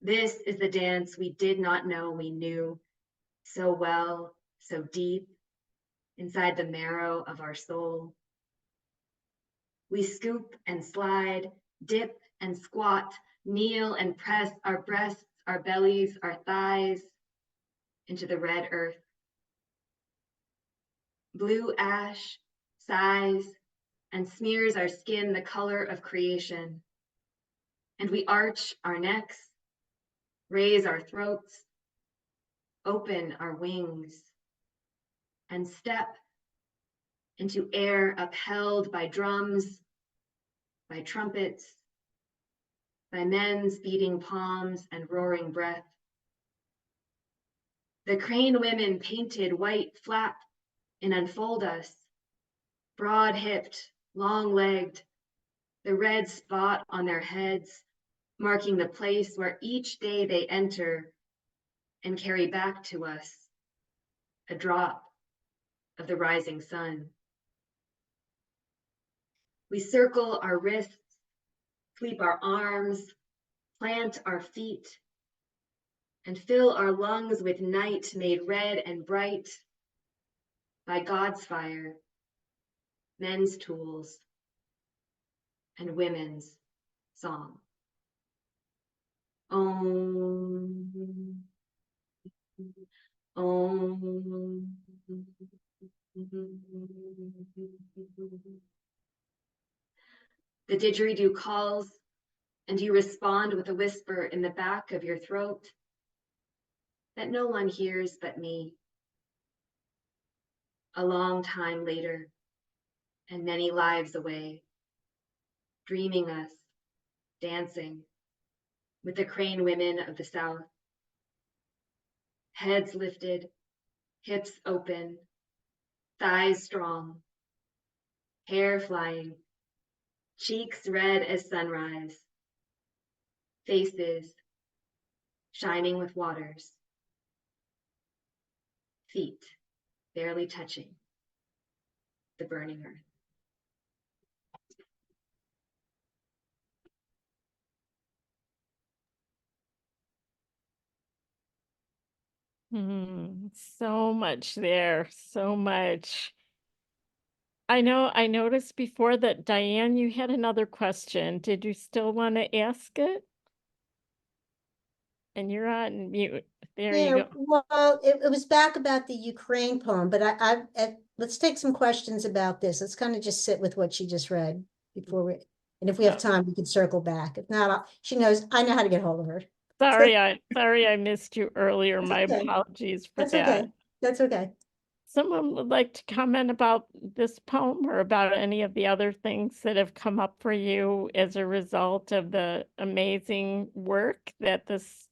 C: This is the dance we did not know we knew so well, so deep inside the marrow of our soul. We scoop and slide, dip and squat, kneel and press our breasts, our bellies, our thighs into the red earth. Blue ash sighs and smears our skin the color of creation. And we arch our necks, raise our throats, open our wings, and step into air upheld by drums, by trumpets, by men's beating palms and roaring breath. The Crane women painted white flap and unfold us, broad-hipped, long-legged, the red spot on their heads, marking the place where each day they enter and carry back to us a drop of the rising sun. We circle our wrists, sweep our arms, plant our feet, and fill our lungs with night made red and bright by God's fire, men's tools, and women's song. Om, Om. The didgeridoo calls, and you respond with a whisper in the back of your throat that no one hears but me. A long time later, and many lives away, dreaming us, dancing with the Crane women of the South. Heads lifted, hips open, thighs strong, hair flying, cheeks red as sunrise, faces shining with waters, feet barely touching the burning earth.
B: So much there, so much. I know I noticed before that Diane, you had another question. Did you still want to ask it? And you're on mute. There you
D: Yeah,
B: go.
D: well, it was back about the Ukraine poem, but let's take some questions about this. Let's kind of just sit with what she just read before and if we have time, we can circle back. If not, she knows, I know how to get hold of her.
B: Sorry, I missed you earlier. My
D: okay.
B: apologies for
D: That's
B: that.
D: okay. That's okay.
B: Someone would like to comment about this poem or about any of the other things that have come up for you as a result of the amazing work that this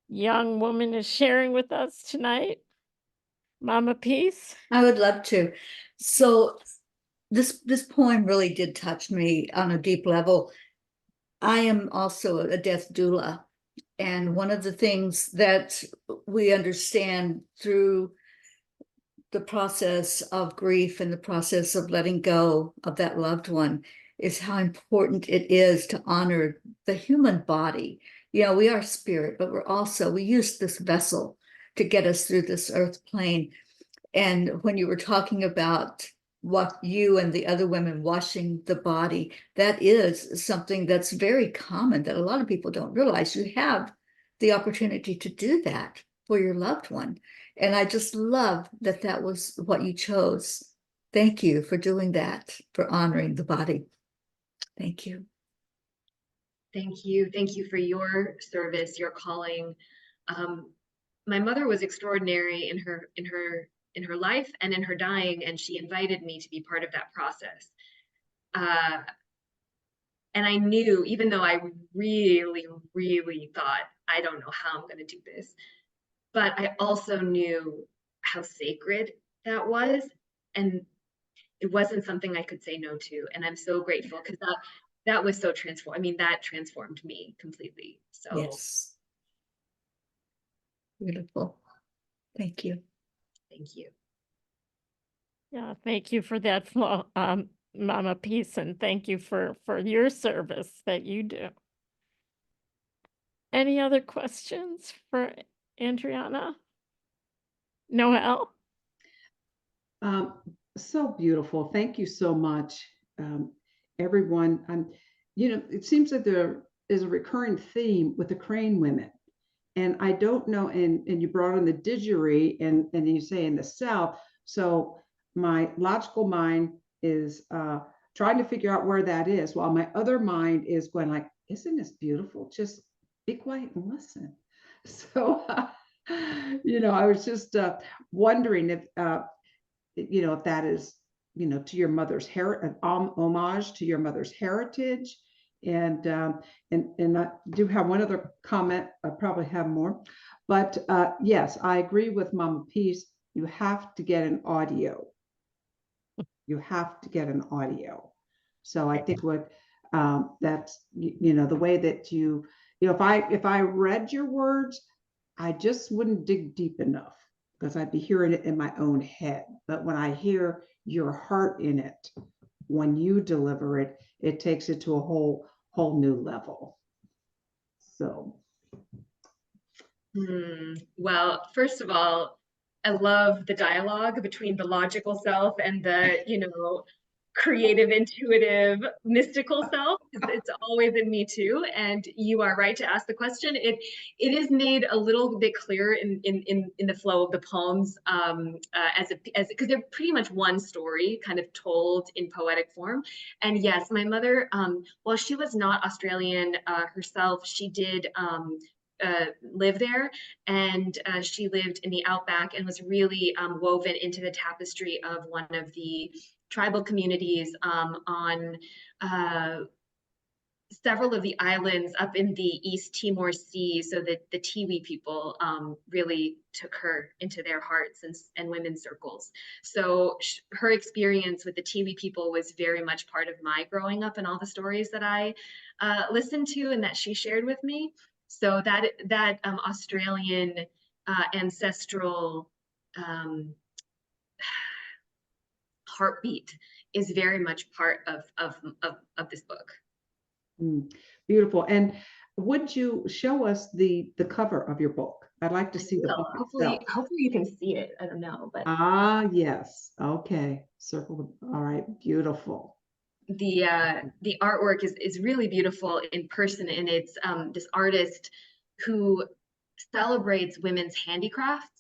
B: young woman is sharing with us tonight? Mama Peace?
E: I would love to. So this poem really did touch me on a deep level. I am also a death doula. And one of the things that we understand through the process of grief and the process of letting go of that loved one is how important it is to honor the human body. You know, we are spirit, but we use this vessel to get us through this earth plane. And when you were talking about what you and the other women washing the body, that is something that's very common that a lot of people don't realize. You have the opportunity to do that for your loved one. And I just love that that was what you chose. Thank you for doing that, for honoring the body. Thank you.
C: Thank you. Thank you for your service, your calling. My mother was extraordinary in her life and in her dying, and she invited me to be part of that process. And I knew, even though I really, really thought, I don't know how I'm going to do this, but I also knew how sacred that was. And it wasn't something I could say no to. And I'm so grateful because that was so transformed. I mean, that transformed me completely. So
E: Yes. Beautiful. Thank you.
C: thank you.
B: Yeah, thank you for that, Mama Peace, and thank you for your service that you do. Any other questions for Andreana? Noelle?
A: So beautiful. Thank you so much, everyone. It seems that there is a recurring theme with the Crane women. And I don't know, and you brought in the didgeridoo and you say in the South. So my logical mind is trying to figure out where that is, while my other mind is going like, isn't this beautiful? Just be quiet and listen. So, I was just wondering if that is, to your mother's homage to your mother's heritage. And I do have one other comment. I probably have more, but yes, I agree with Mama Peace. You have to get an audio. You have to get an audio. So I think that's the way that if I read your words, I just wouldn't dig deep enough because I'd be hearing it in my own head. But when I hear your heart in it, when you deliver it, it takes it to a whole new level. So.
C: Well, first of all, I love the dialogue between the logical self and the, creative, intuitive, mystical self. It's always in me too. And you are right to ask the question. It is made a little bit clearer in the flow of the poems, because they're pretty much one story kind of told in poetic form. And yes, my mother, while she was not Australian herself, she did live there, and she lived in the outback and was really woven into the tapestry of one of the tribal communities on several of the islands up in the East Timor Sea. So that the Tiwi people really took her into their hearts and women's circles. So her experience with the Tiwi people was very much part of my growing up and all the stories that I listened to and that she shared with me. So that Australian ancestral heartbeat is very much part of this book.
A: Beautiful. And would you show us the cover of your book? I'd like to see the book
C: hopefully you can see it. I don't know, but
A: yes. Okay. Circle. All right. Beautiful.
C: The artwork is really beautiful in person, and it's this artist who celebrates women's handicrafts.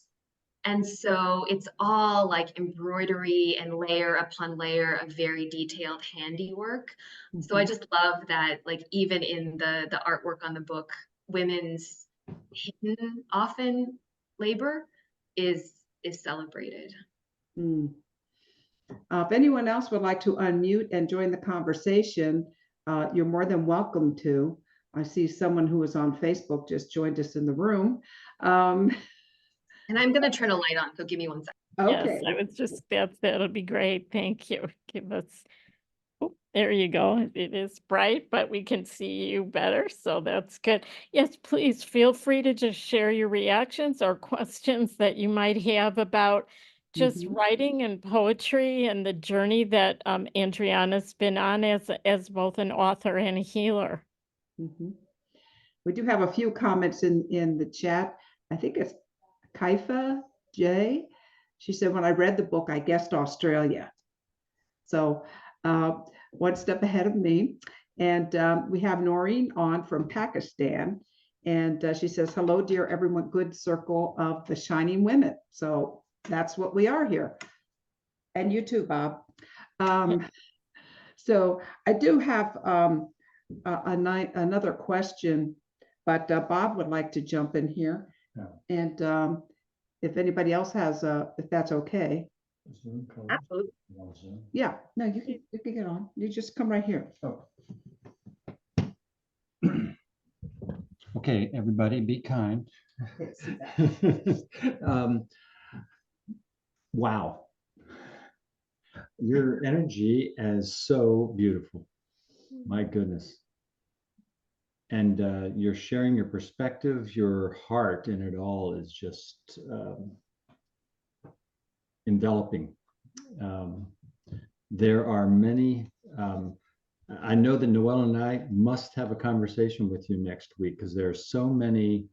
C: And so it's all like embroidery and layer upon layer of very detailed handiwork. Mm-hmm. So I just love that, like, even in the artwork on the book, women's hidden often labor is celebrated.
A: If anyone else would like to unmute and join the conversation, you're more than welcome to. I see someone who is on Facebook just joined us in the room.
C: And I'm going to turn a light on, so give me 1 second.
B: Okay. Yes, I was just, that'll be great. Thank you. Give us, oh, there you go. It is bright, but we can see you better, so that's good. Yes, please feel free to just share your reactions or questions that you might have about just writing and poetry and the journey that Andreana's been on as both an author and a healer.
A: We do have a few comments in the chat. I think it's Kaifa J. She said, when I read the book, I guessed Australia. So one step ahead of me. And we have Noreen on from Pakistan. And she says, hello, dear everyone, good circle of the shining women. So that's what we are here. And you too, Bob. So I do have another question, but Bob would like to jump in here.
G: Yeah.
A: And if anybody else has, if that's okay.
C: Absolutely.
A: Yeah, no, you can get on. You just come right here.
G: Oh. Okay, everybody, be kind. Wow. Your energy is so beautiful. My goodness. And you're sharing your perspective, your heart in it all is just enveloping. There are many, I know that Noelle and I must have a conversation with you next week because there are so many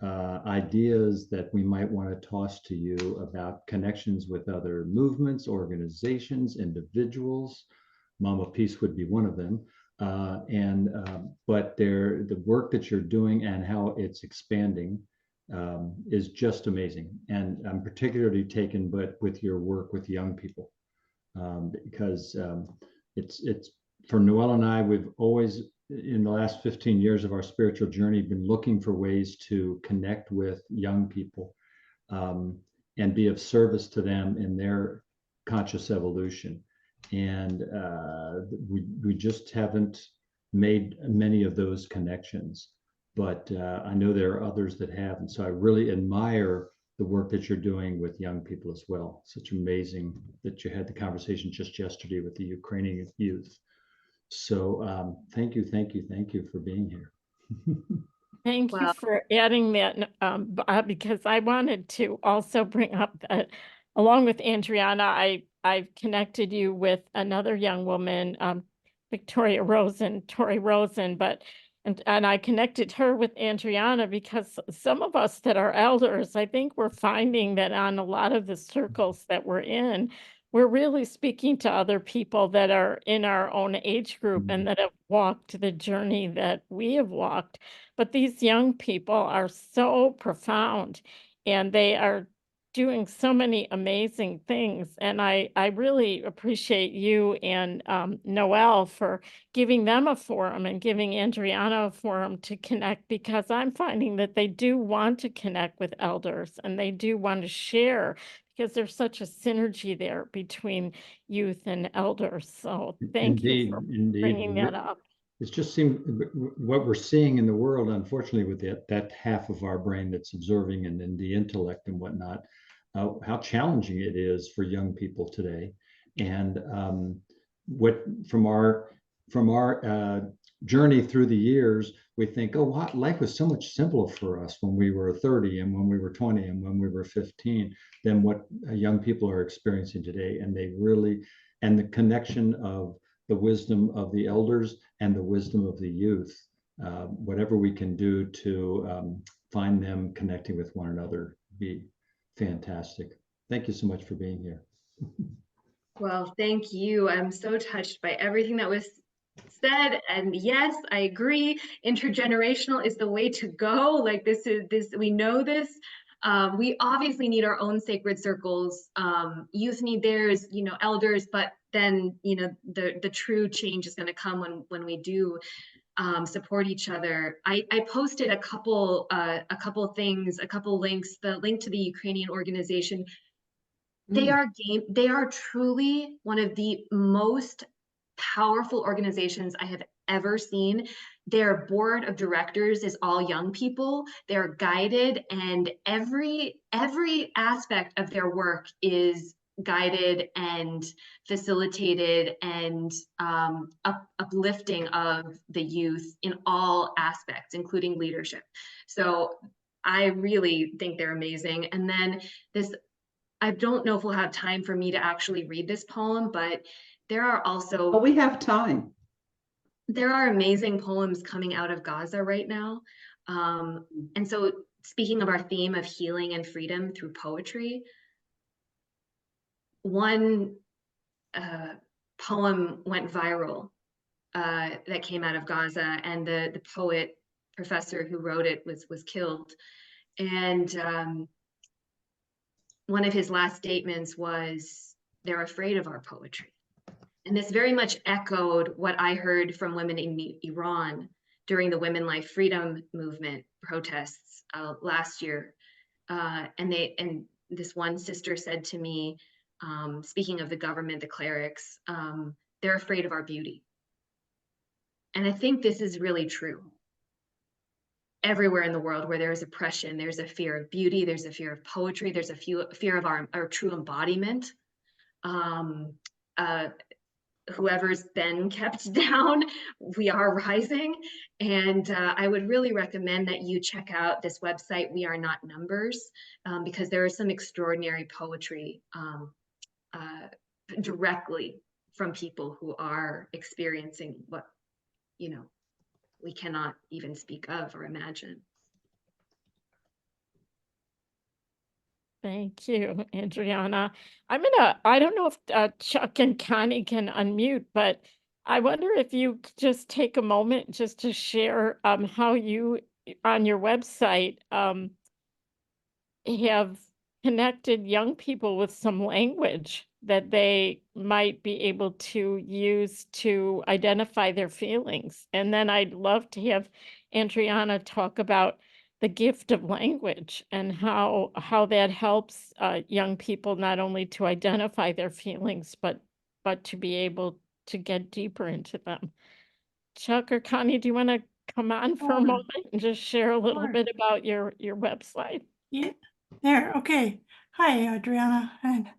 G: ideas that we might want to toss to you about connections with other movements, organizations, individuals. Mama Peace would be one of them. But the work that you're doing and how it's expanding is just amazing. And I'm particularly taken with your work with young people because it's for Noelle and I, we've always, in the last 15 years of our spiritual journey, been looking for ways to connect with young people and be of service to them in their conscious evolution. And we just haven't made many of those connections, but I know there are others that have. And so I really admire the work that you're doing with young people as well. Such amazing that you had the conversation just yesterday with the Ukrainian youth. So thank you for being here.
B: Thank you for adding that, Bob, because I wanted to also bring up that along with Andreana, I've connected you with another young woman, Tori Rosen, and I connected her with Andreana because some of us that are elders, I think we're finding that on a lot of the circles that we're in, we're really speaking to other people that are in our own age group and that have walked the journey that we have walked. But these young people are so profound and they are doing so many amazing things. And I really appreciate you and Noelle for giving them a forum and giving Andreana a forum to connect, because I'm finding that they do want to connect with elders and they do want to share, because there's such a synergy there between youth and elders. So thank you for bringing that up.
G: It's just what we're seeing in the world, unfortunately, with that half of our brain that's observing and in the intellect and whatnot, how challenging it is for young people today. And what from our journey through the years, we think, oh, wow, life was so much simpler for us when we were 30 and when we were 20 and when we were 15 than what young people are experiencing today. And the connection of the wisdom of the elders and the wisdom of the youth, whatever we can do to find them connecting with one another, be fantastic. Thank you so much for being here.
C: Well, thank you. I'm so touched by everything that was said. And yes, I agree. Intergenerational is the way to go. Like we know this. We obviously need our own sacred circles. Youth need theirs, elders, but then, the true change is going to come when we do support each other. I posted a couple things, a couple links, the link to the Ukrainian organization. They are truly one of the most powerful organizations I have ever seen. Their board of directors is all young people. They're guided, and every aspect of their work is guided and facilitated and uplifting of the youth in all aspects, including leadership. So I really think they're amazing. And then I don't know if we'll have time for me to actually read this poem, but there are also...
A: But we have time.
C: There are amazing poems coming out of Gaza right now. And so speaking of our theme of healing and freedom through poetry, one poem went viral that came out of Gaza, and the poet professor who wrote it was killed. And one of his last statements was, "They're afraid of our poetry." And this very much echoed what I heard from women in Iran during the Women Life Freedom movement protests last year. And this one sister said to me, speaking of the government, the clerics, they're afraid of our beauty. And I think this is really true. Everywhere in the world where there is oppression, there's a fear of beauty, there's a fear of poetry, there's a fear of our true embodiment. Whoever's been kept down, we are rising. And I would really recommend that you check out this website, We Are Not Numbers, because there is some extraordinary poetry directly from people who are experiencing what, we cannot even speak of or imagine.
B: Thank you, Andreana. I don't know if Chuck and Connie can unmute, but I wonder if you could just take a moment just to share how you, on your website, have connected young people with some language that they might be able to use to identify their feelings. And then I'd love to have Andreana talk about the gift of language and how that helps young people not only to identify their feelings, but to be able to get deeper into them. Chuck or Connie, do you want to come on for a
H: Sure.
B: moment and just share a little
H: Sure.
B: bit about your website?
H: Yeah, there. Okay. Hi, Adriana, and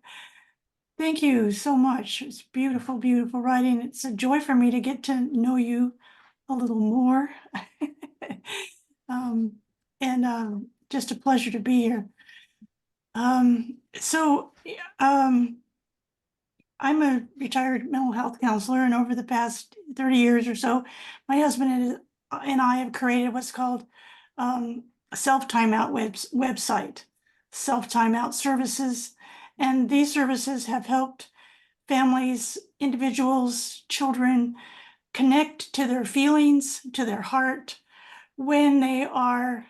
H: thank you so much. It's beautiful, beautiful writing. It's a joy for me to get to know you a little more. Just a pleasure to be here. I'm a retired mental health counselor, and over the past 30 years or so, my husband and I have created what's called a self-timeout website, self-timeout services. And these services have helped families, individuals, children connect to their feelings, to their heart, when they are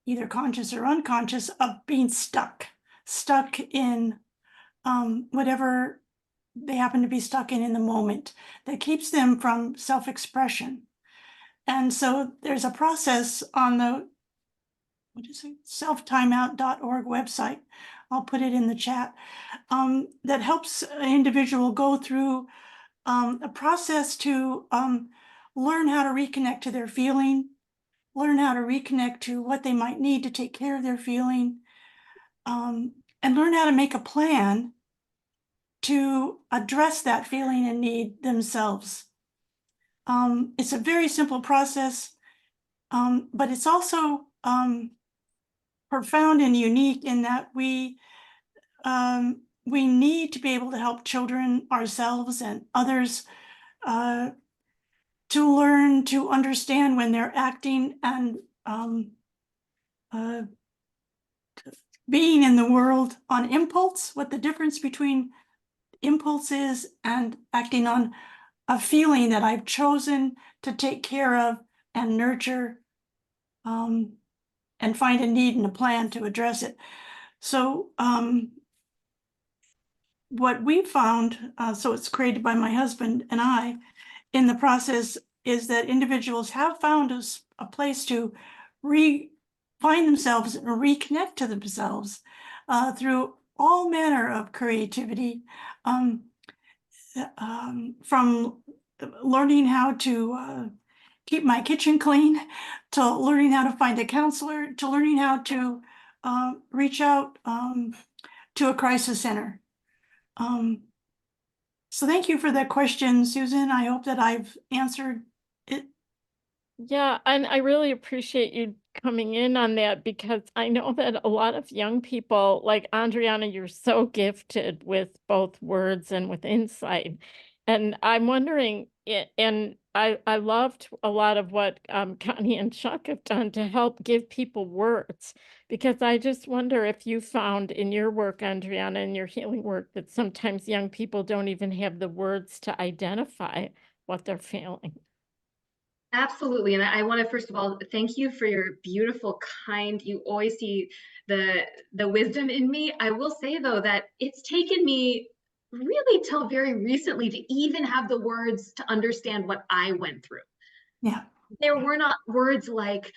H: either conscious or unconscious of being stuck in whatever they happen to be stuck in the moment that keeps them from self-expression. And so there's a process on the, selftimeout.org website. I'll put it in the chat, that helps an individual go through a process to learn how to reconnect to their feeling, learn how to reconnect to what they might need to take care of their feeling, and learn how to make a plan to address that feeling and need themselves. It's a very simple process, but it's also profound and unique in that we need to be able to help children, ourselves, and others to learn to understand when they're acting and being in the world on impulse, what the difference between impulse is and acting on a feeling that I've chosen to take care of and nurture, and find a need and a plan to address it. So what we found, so it's created by my husband and I, in the process, is that individuals have found a place to find themselves and reconnect to themselves through all manner of creativity, from learning how to keep my kitchen clean, to learning how to find a counselor, to learning how to reach out to a crisis center. So thank you for that question, Susan. I hope that I've answered it.
B: Yeah, and I really appreciate you coming in on that, because I know that a lot of young people, like Andreana, you're so gifted with both words and with insight. And I'm wondering, and I loved a lot of what Connie and Chuck have done to help give people words, because I just wonder if you found in your work, Andreana, in your healing work, that sometimes young people don't even have the words to identify what they're feeling.
C: Absolutely. And I want to, first of all, thank you for your beautiful, kind, you always see the wisdom in me. I will say, though, that it's taken me really till very recently to even have the words to understand what I went through.
H: Yeah.
C: There were not words like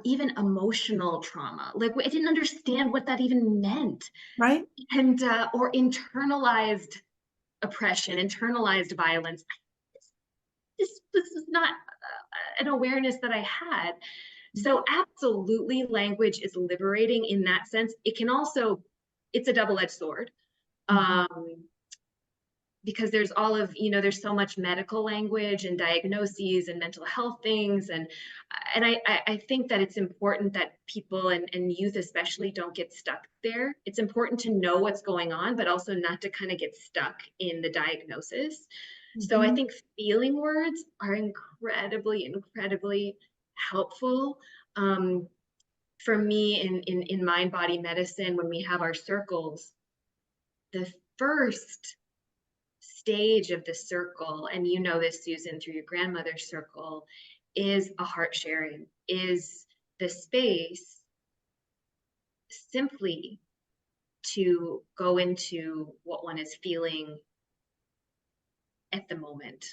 C: even emotional trauma. Like I didn't understand what that even meant.
H: Right.
C: And or internalized oppression, internalized violence. This is not an awareness that I had. So absolutely, language is liberating in that sense. It can also, it's a double-edged sword. Because there's all of, there's so much medical language and diagnoses and mental health things. And I think that it's important that people and youth especially don't get stuck there. It's important to know what's going on, but also not to kind of get stuck in the diagnosis. So I think feeling words are incredibly, incredibly helpful. For me in mind body medicine, when we have our circles, the first stage of the circle, and you know this, Susan, through your grandmother's circle, is a heart sharing, is the space simply to go into what one is feeling at the moment.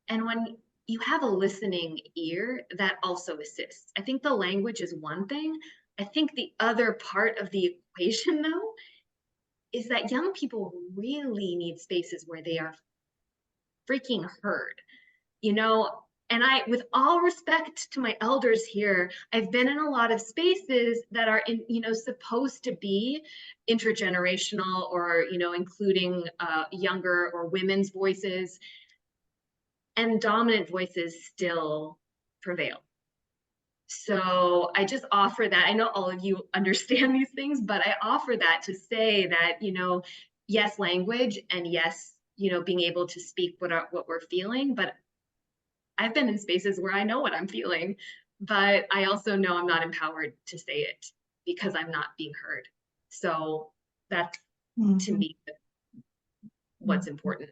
C: And when you have a listening ear, that also assists. I think the language is one thing. I think the other part of the equation, though, is that young people really need spaces where they are freaking heard, and I, with all respect to my elders here, I've been in a lot of spaces that are supposed to be intergenerational or, including younger or women's voices, and dominant voices still prevail. So I just offer that. I know all of you understand these things, but I offer that to say that, yes, language, and yes, being able to speak what we're feeling. But I've been in spaces where I know what I'm feeling, but I also know I'm not empowered to say it because I'm not being heard. So that's to me what's important.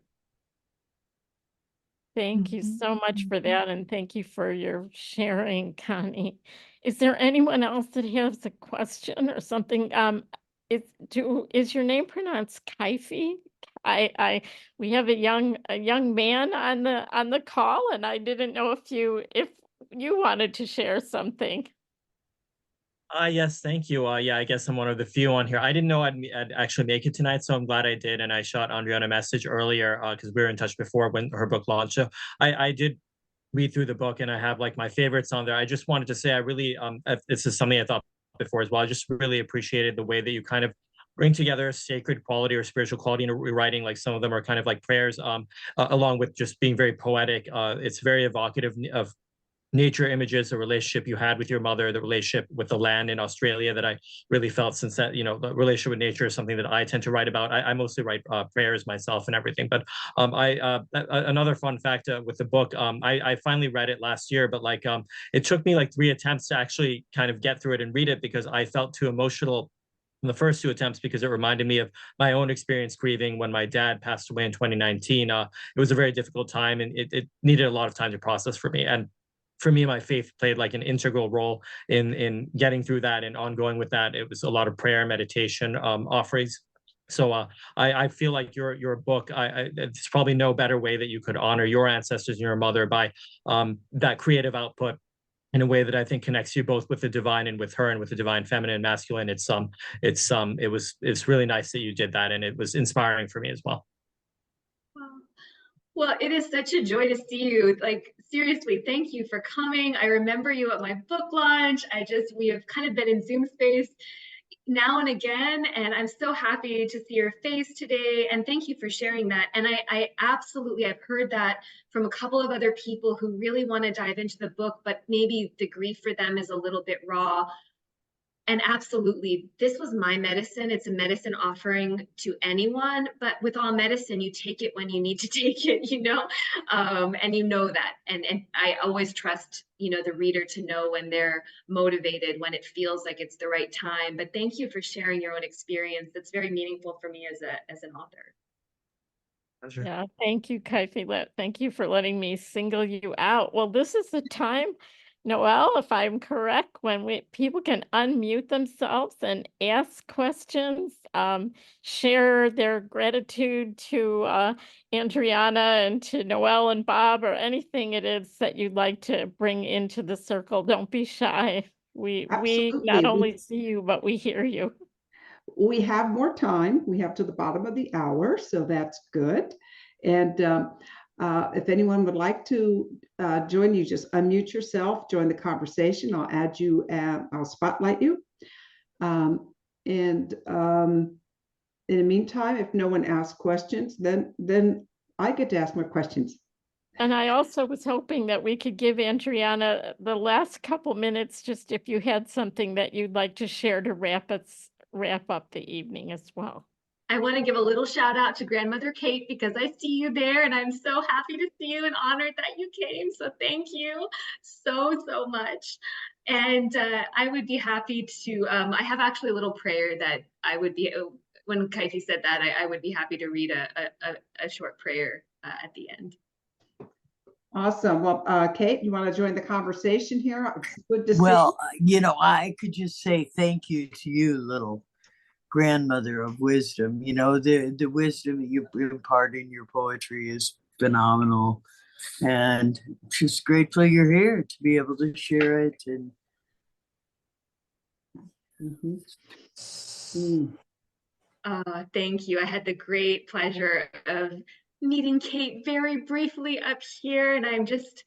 B: Thank you so much for that, and thank you for your sharing, Connie. Is there anyone else that has a question or something? Is your name pronounced Kaifi? We have a young man on the call, and I didn't know if you wanted to share something.
I: Yes, thank you. Yeah, I guess I'm one of the few on here. I didn't know I'd actually make it tonight, so I'm glad I did. And I shot Andreana a message earlier because we were in touch before when her book launched. So I did read through the book, and I have like my favorites on there. I just wanted to say I really, this is something I thought before as well. I just really appreciated the way that you kind of bring together sacred quality or spiritual quality in rewriting. Like some of them are kind of like prayers, along with just being very poetic. It's very evocative of nature images, the relationship you had with your mother, the relationship with the land in Australia that I really felt, since that, the relationship with nature is something that I tend to write about. I mostly write prayers myself and everything. But another fun fact with the book, I finally read it last year, but it took me like 3 attempts to actually kind of get through it and read it because I felt too emotional in the first 2 attempts because it reminded me of my own experience grieving when my dad passed away in 2019. It was a very difficult time, and it needed a lot of time to process for me. And for me, my faith played like an integral role in getting through that and ongoing with that. It was a lot of prayer, meditation, offerings. So I feel like your book, there's probably no better way that you could honor your ancestors and your mother by that creative output in a way that I think connects you both with the divine and with her and with the divine feminine and masculine. It's really nice that you did that, and it was inspiring for me as well.
C: Well, it is such a joy to see you. Like, seriously, thank you for coming. I remember you at my book launch. We have kind of been in Zoom space now and again, and I'm so happy to see your face today. And thank you for sharing that. And I absolutely, I've heard that from a couple of other people who really want to dive into the book, but maybe the grief for them is a little bit raw. And absolutely, this was my medicine. It's a medicine offering to anyone, but with all medicine, you take it when you need to take it, and you know that. And I always trust, the reader to know when they're motivated, when it feels like it's the right time. But thank you for sharing your own experience. That's very meaningful for me as an author.
I: Pleasure.
B: Yeah, thank you, Kaifi. Thank you for letting me single you out. Well, this is the time Noelle, if I'm correct, when people can unmute themselves and ask questions, share their gratitude to Andreana and to Noelle and Bob, or anything it is that you'd like to bring into the circle, don't be shy. We not
A: Absolutely.
B: only see you, but we hear you.
A: We have more time. We have to the bottom of the hour, so that's good. And if anyone would like to join you, just unmute yourself, join the conversation. I'll add you, I'll spotlight you. In the meantime, if no one asks questions, then I get to ask more questions.
B: And I also was hoping that we could give Andreana the last couple minutes, just if you had something that you'd like to share to wrap up the evening as well.
C: I want to give a little shout out to Grandmother Kate because I see you there and I'm so happy to see you and honored that you came. So thank you so much. And I would be happy to, I have actually a little prayer that I would be, when Kaiti said that, I would be happy to read a short prayer at the end.
A: Awesome. Well, Kate, you want to join the conversation here? It's good to see
J: Well, I could just say thank you to you, little grandmother of wisdom. The wisdom that you impart in your poetry is phenomenal, and just grateful you're here to be able to share it. And
C: Thank you. I had the great pleasure of meeting Kate very briefly up here, and I'm just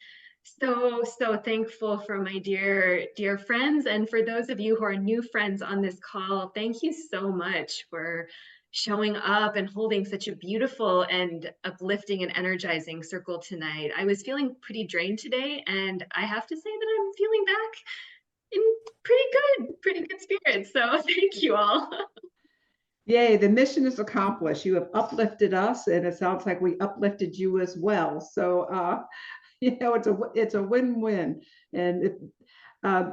C: so thankful for my dear friends, and for those of you who are new friends on this call, thank you so much for showing up and holding such a beautiful and uplifting and energizing circle tonight. I was feeling pretty drained today, and I have to say that I'm feeling back in pretty good spirits. So thank you all.
A: Yay, the mission is accomplished. You have uplifted us, and it sounds like we uplifted you as well. So, it's a win-win. And I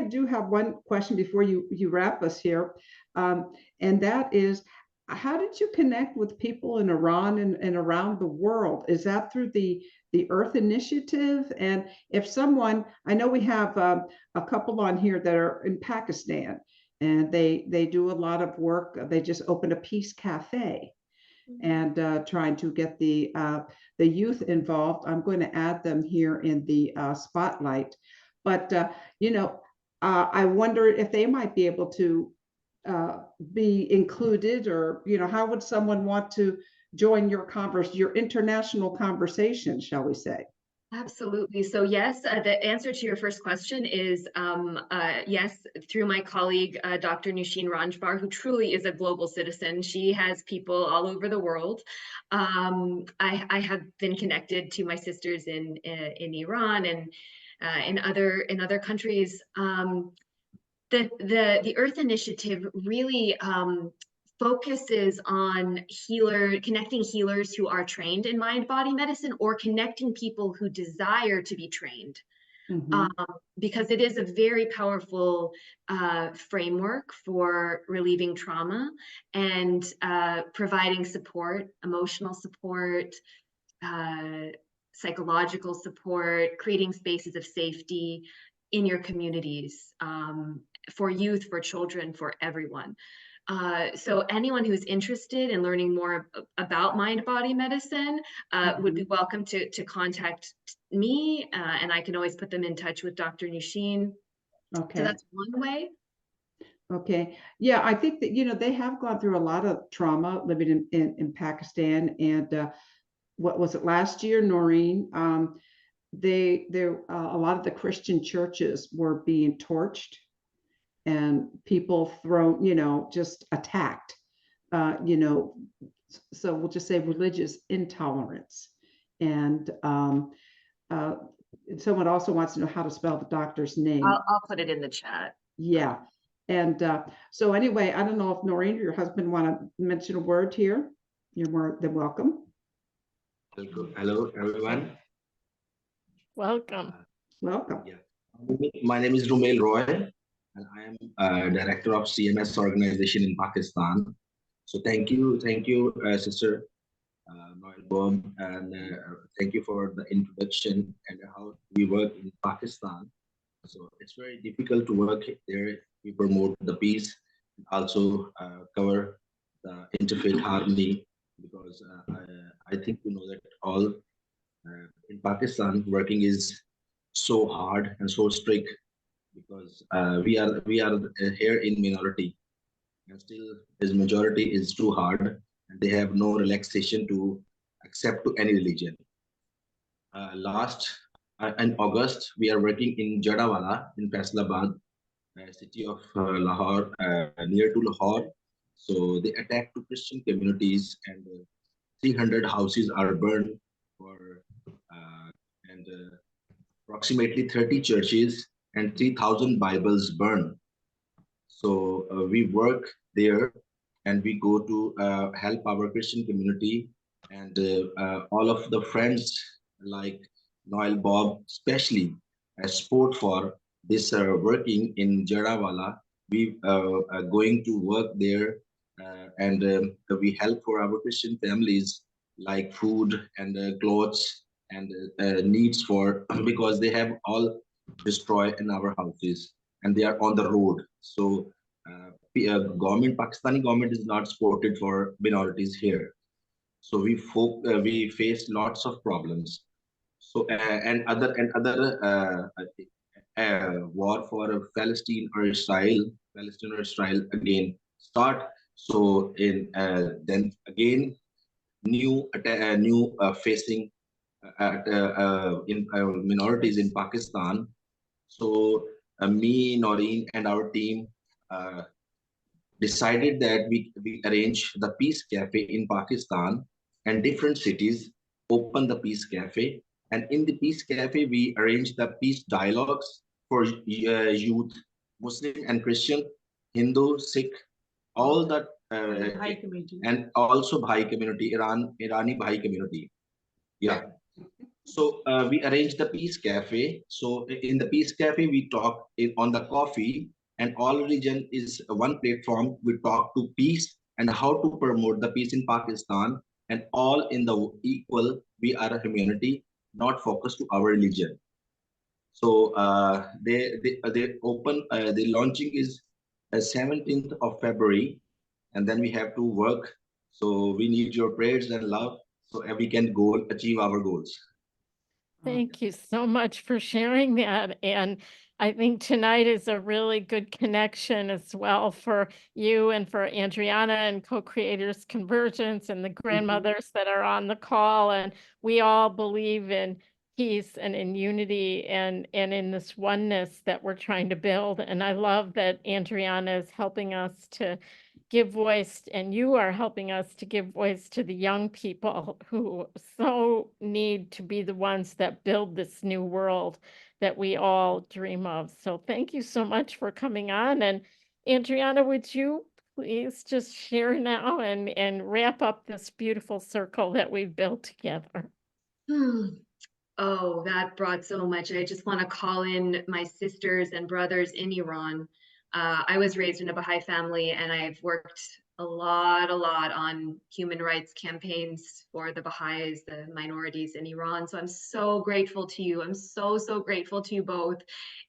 A: do have one question before you wrap us here, and that is, how did you connect with people in Iran and around the world? Is that through the Earth Initiative? And if someone, I know we have a couple on here that are in Pakistan, and they do a lot of work. They just opened a peace cafe, and trying to get the youth involved. I'm going to add them here in the spotlight. But I wonder if they might be able to be included, or how would someone want to join your international conversation, shall we say?
C: Absolutely. So yes, the answer to your first question is yes, through my colleague, Dr. Nushin Ranjbar, who truly is a global citizen. She has people all over the world. I have been connected to my sisters in Iran and in other countries. The Earth Initiative really focuses on connecting healers who are trained in mind-body medicine, or connecting people who desire to be trained. Because it is a very powerful framework for relieving trauma and providing support, emotional support, psychological support, creating spaces of safety in your communities, for youth, for children, for everyone. So anyone who's interested in learning more about mind-body medicine would be welcome to contact me, and I can always put them in touch with Dr. Nushin.
A: Okay.
C: So that's one way.
A: Okay. Yeah, I think that, they have gone through a lot of trauma living in Pakistan. And what was it last year, Noreen? A lot of the Christian churches were being torched, and people thrown, just attacked, so we'll just say religious intolerance. And someone also wants to know how to spell the doctor's name.
C: I'll put it in the chat.
A: Yeah. And so anyway, I don't know if Noreen or your husband want to mention a word here. You're more than welcome.
K: Hello, everyone.
B: Welcome.
A: Welcome.
K: Yeah. My name is Rumail Roy, and I am director of CMS organization in Pakistan. So thank you, Sister Noel Bob, and thank you for the introduction and how we work in Pakistan. So it's very difficult to work there. We promote the peace, also cover the interfaith harmony, because I think you know that all in Pakistan working is so hard and so strict, because we are here in minority, and still his majority is too hard, and they have no relaxation to accept to any religion. Last in August, we are working in Jadawala in Faisalabad, city of Lahore, near to Lahore. So they attack to Christian communities, and 300 houses are burned, for and approximately 30 churches and 3,000 Bibles burned. So we work there, and we go to help our Christian community, and all of the friends like Noel Bob, especially as support for this working in Jarawala. We are going to work there, and we help for our Christian families, like food and clothes and needs for because they have all destroyed in our houses, and they are on the road. So Pakistani government is not supported for minorities here. So we face lots of problems. So war for Palestine or Israel again start. So in then again new facing in minorities in Pakistan. So me, Noreen, and our team decided that we arrange the Peace Cafe in Pakistan, and different cities open the Peace Cafe. And in the Peace Cafe, we arrange the peace dialogues for youth, Muslim and Christian, Hindu, Sikh, all that, and also Bhai community, Irani Bhai community. Yeah. So we arranged the Peace Cafe. So in the Peace Cafe, we talk on the coffee, and all religion is one platform. We talk to peace and how to promote the peace in Pakistan, and all in the equal. We are a community, not focused to our religion. So they open. The launching is 17th of February, and then we have to work. So we need your prayers and love, so we can achieve our goals.
B: Thank you so much for sharing that. And I think tonight is a really good connection as well for you and for Andreana and co-creators Convergence and the grandmothers that are on the call. And we all believe in peace and in unity and in this oneness that we're trying to build. And I love that Andreana is helping us to give voice, and you are helping us to give voice to the young people who so need to be the ones that build this new world that we all dream of. So thank you so much for coming on. And Andreana, would you please just share now and wrap up this beautiful circle that we've built together?
C: Oh, that brought so much. I just want to call in my sisters and brothers in Iran. I was raised in a Baha'i family, and I've worked a lot on human rights campaigns for the Baha'is, the minorities in Iran. So I'm so grateful to you. I'm so grateful to you both.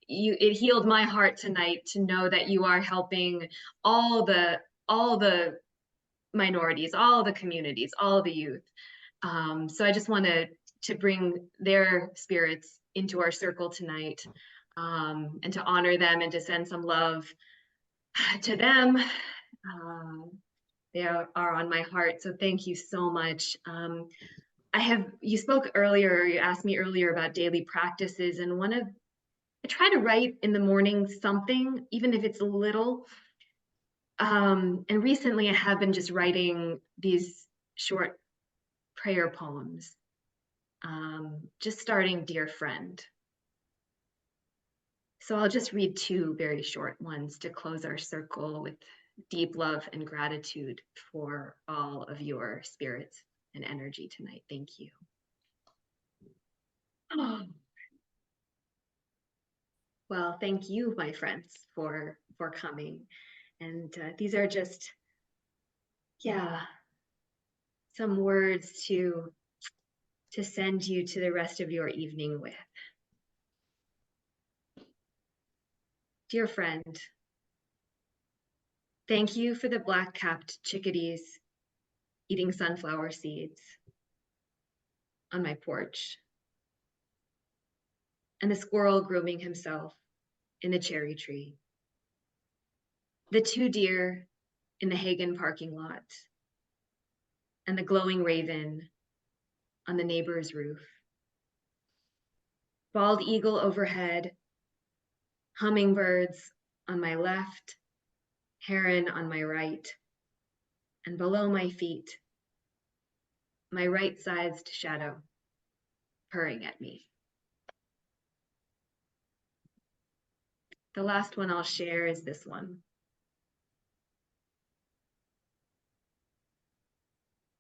C: It healed my heart tonight to know that you are helping all the minorities, all the communities, all the youth. So I just want to bring their spirits into our circle tonight, and to honor them and to send some love to them. They are on my heart. So thank you so much. You spoke earlier, you asked me earlier about daily practices, and I try to write in the morning something, even if it's a little. And recently I have been just writing these short prayer poems. Just starting, dear friend. So I'll just read two very short ones to close our circle with deep love and gratitude for all of your spirits and energy tonight. Thank you. Oh. Well, thank you, my friends, for coming. And these are just, some words to send you to the rest of your evening with. Dear friend, thank you for the black-capped chickadees eating sunflower seeds on my porch, and the squirrel grooming himself in the cherry tree, the 2 deer in the Hagen parking lot, and the glowing raven on the neighbor's roof. Bald eagle overhead, hummingbirds on my left, heron on my right, and below my feet, my right-sized shadow purring at me. The last one I'll share is this one.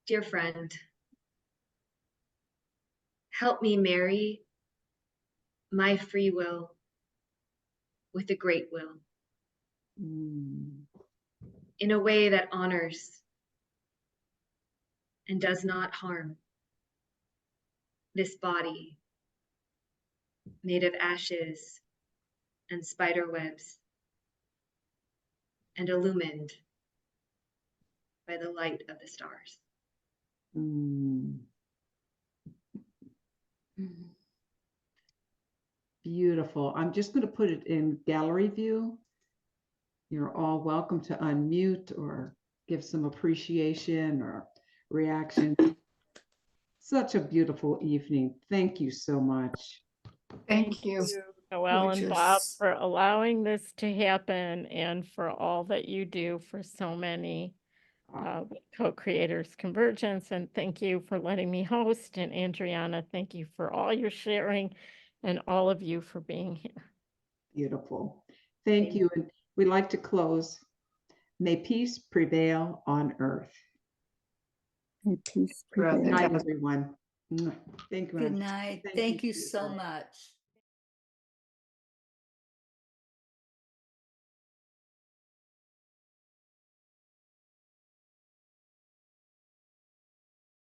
C: Dear friend, help me marry my free will with a great will in a way that honors and does not harm this body made of ashes and spider webs and illumined by the light of the stars.
A: Beautiful. I'm just going to put it in gallery view. You're all welcome to unmute or give some appreciation or reaction. Such a beautiful evening. Thank you so much.
F: Thank you.
B: Noelle and Bob,
E: Gorgeous.
B: for allowing this to happen and for all that you do for so many co-creators Convergence. And thank you for letting me host. And Andreana, thank you for all your sharing and all of you for being here.
A: Beautiful. Thank you. And we'd like to close. May peace prevail on earth.
E: May peace
F: Throughout the
A: Good
E: prevail.
A: night, everyone. Thank you.
E: Good night. Thank you so much.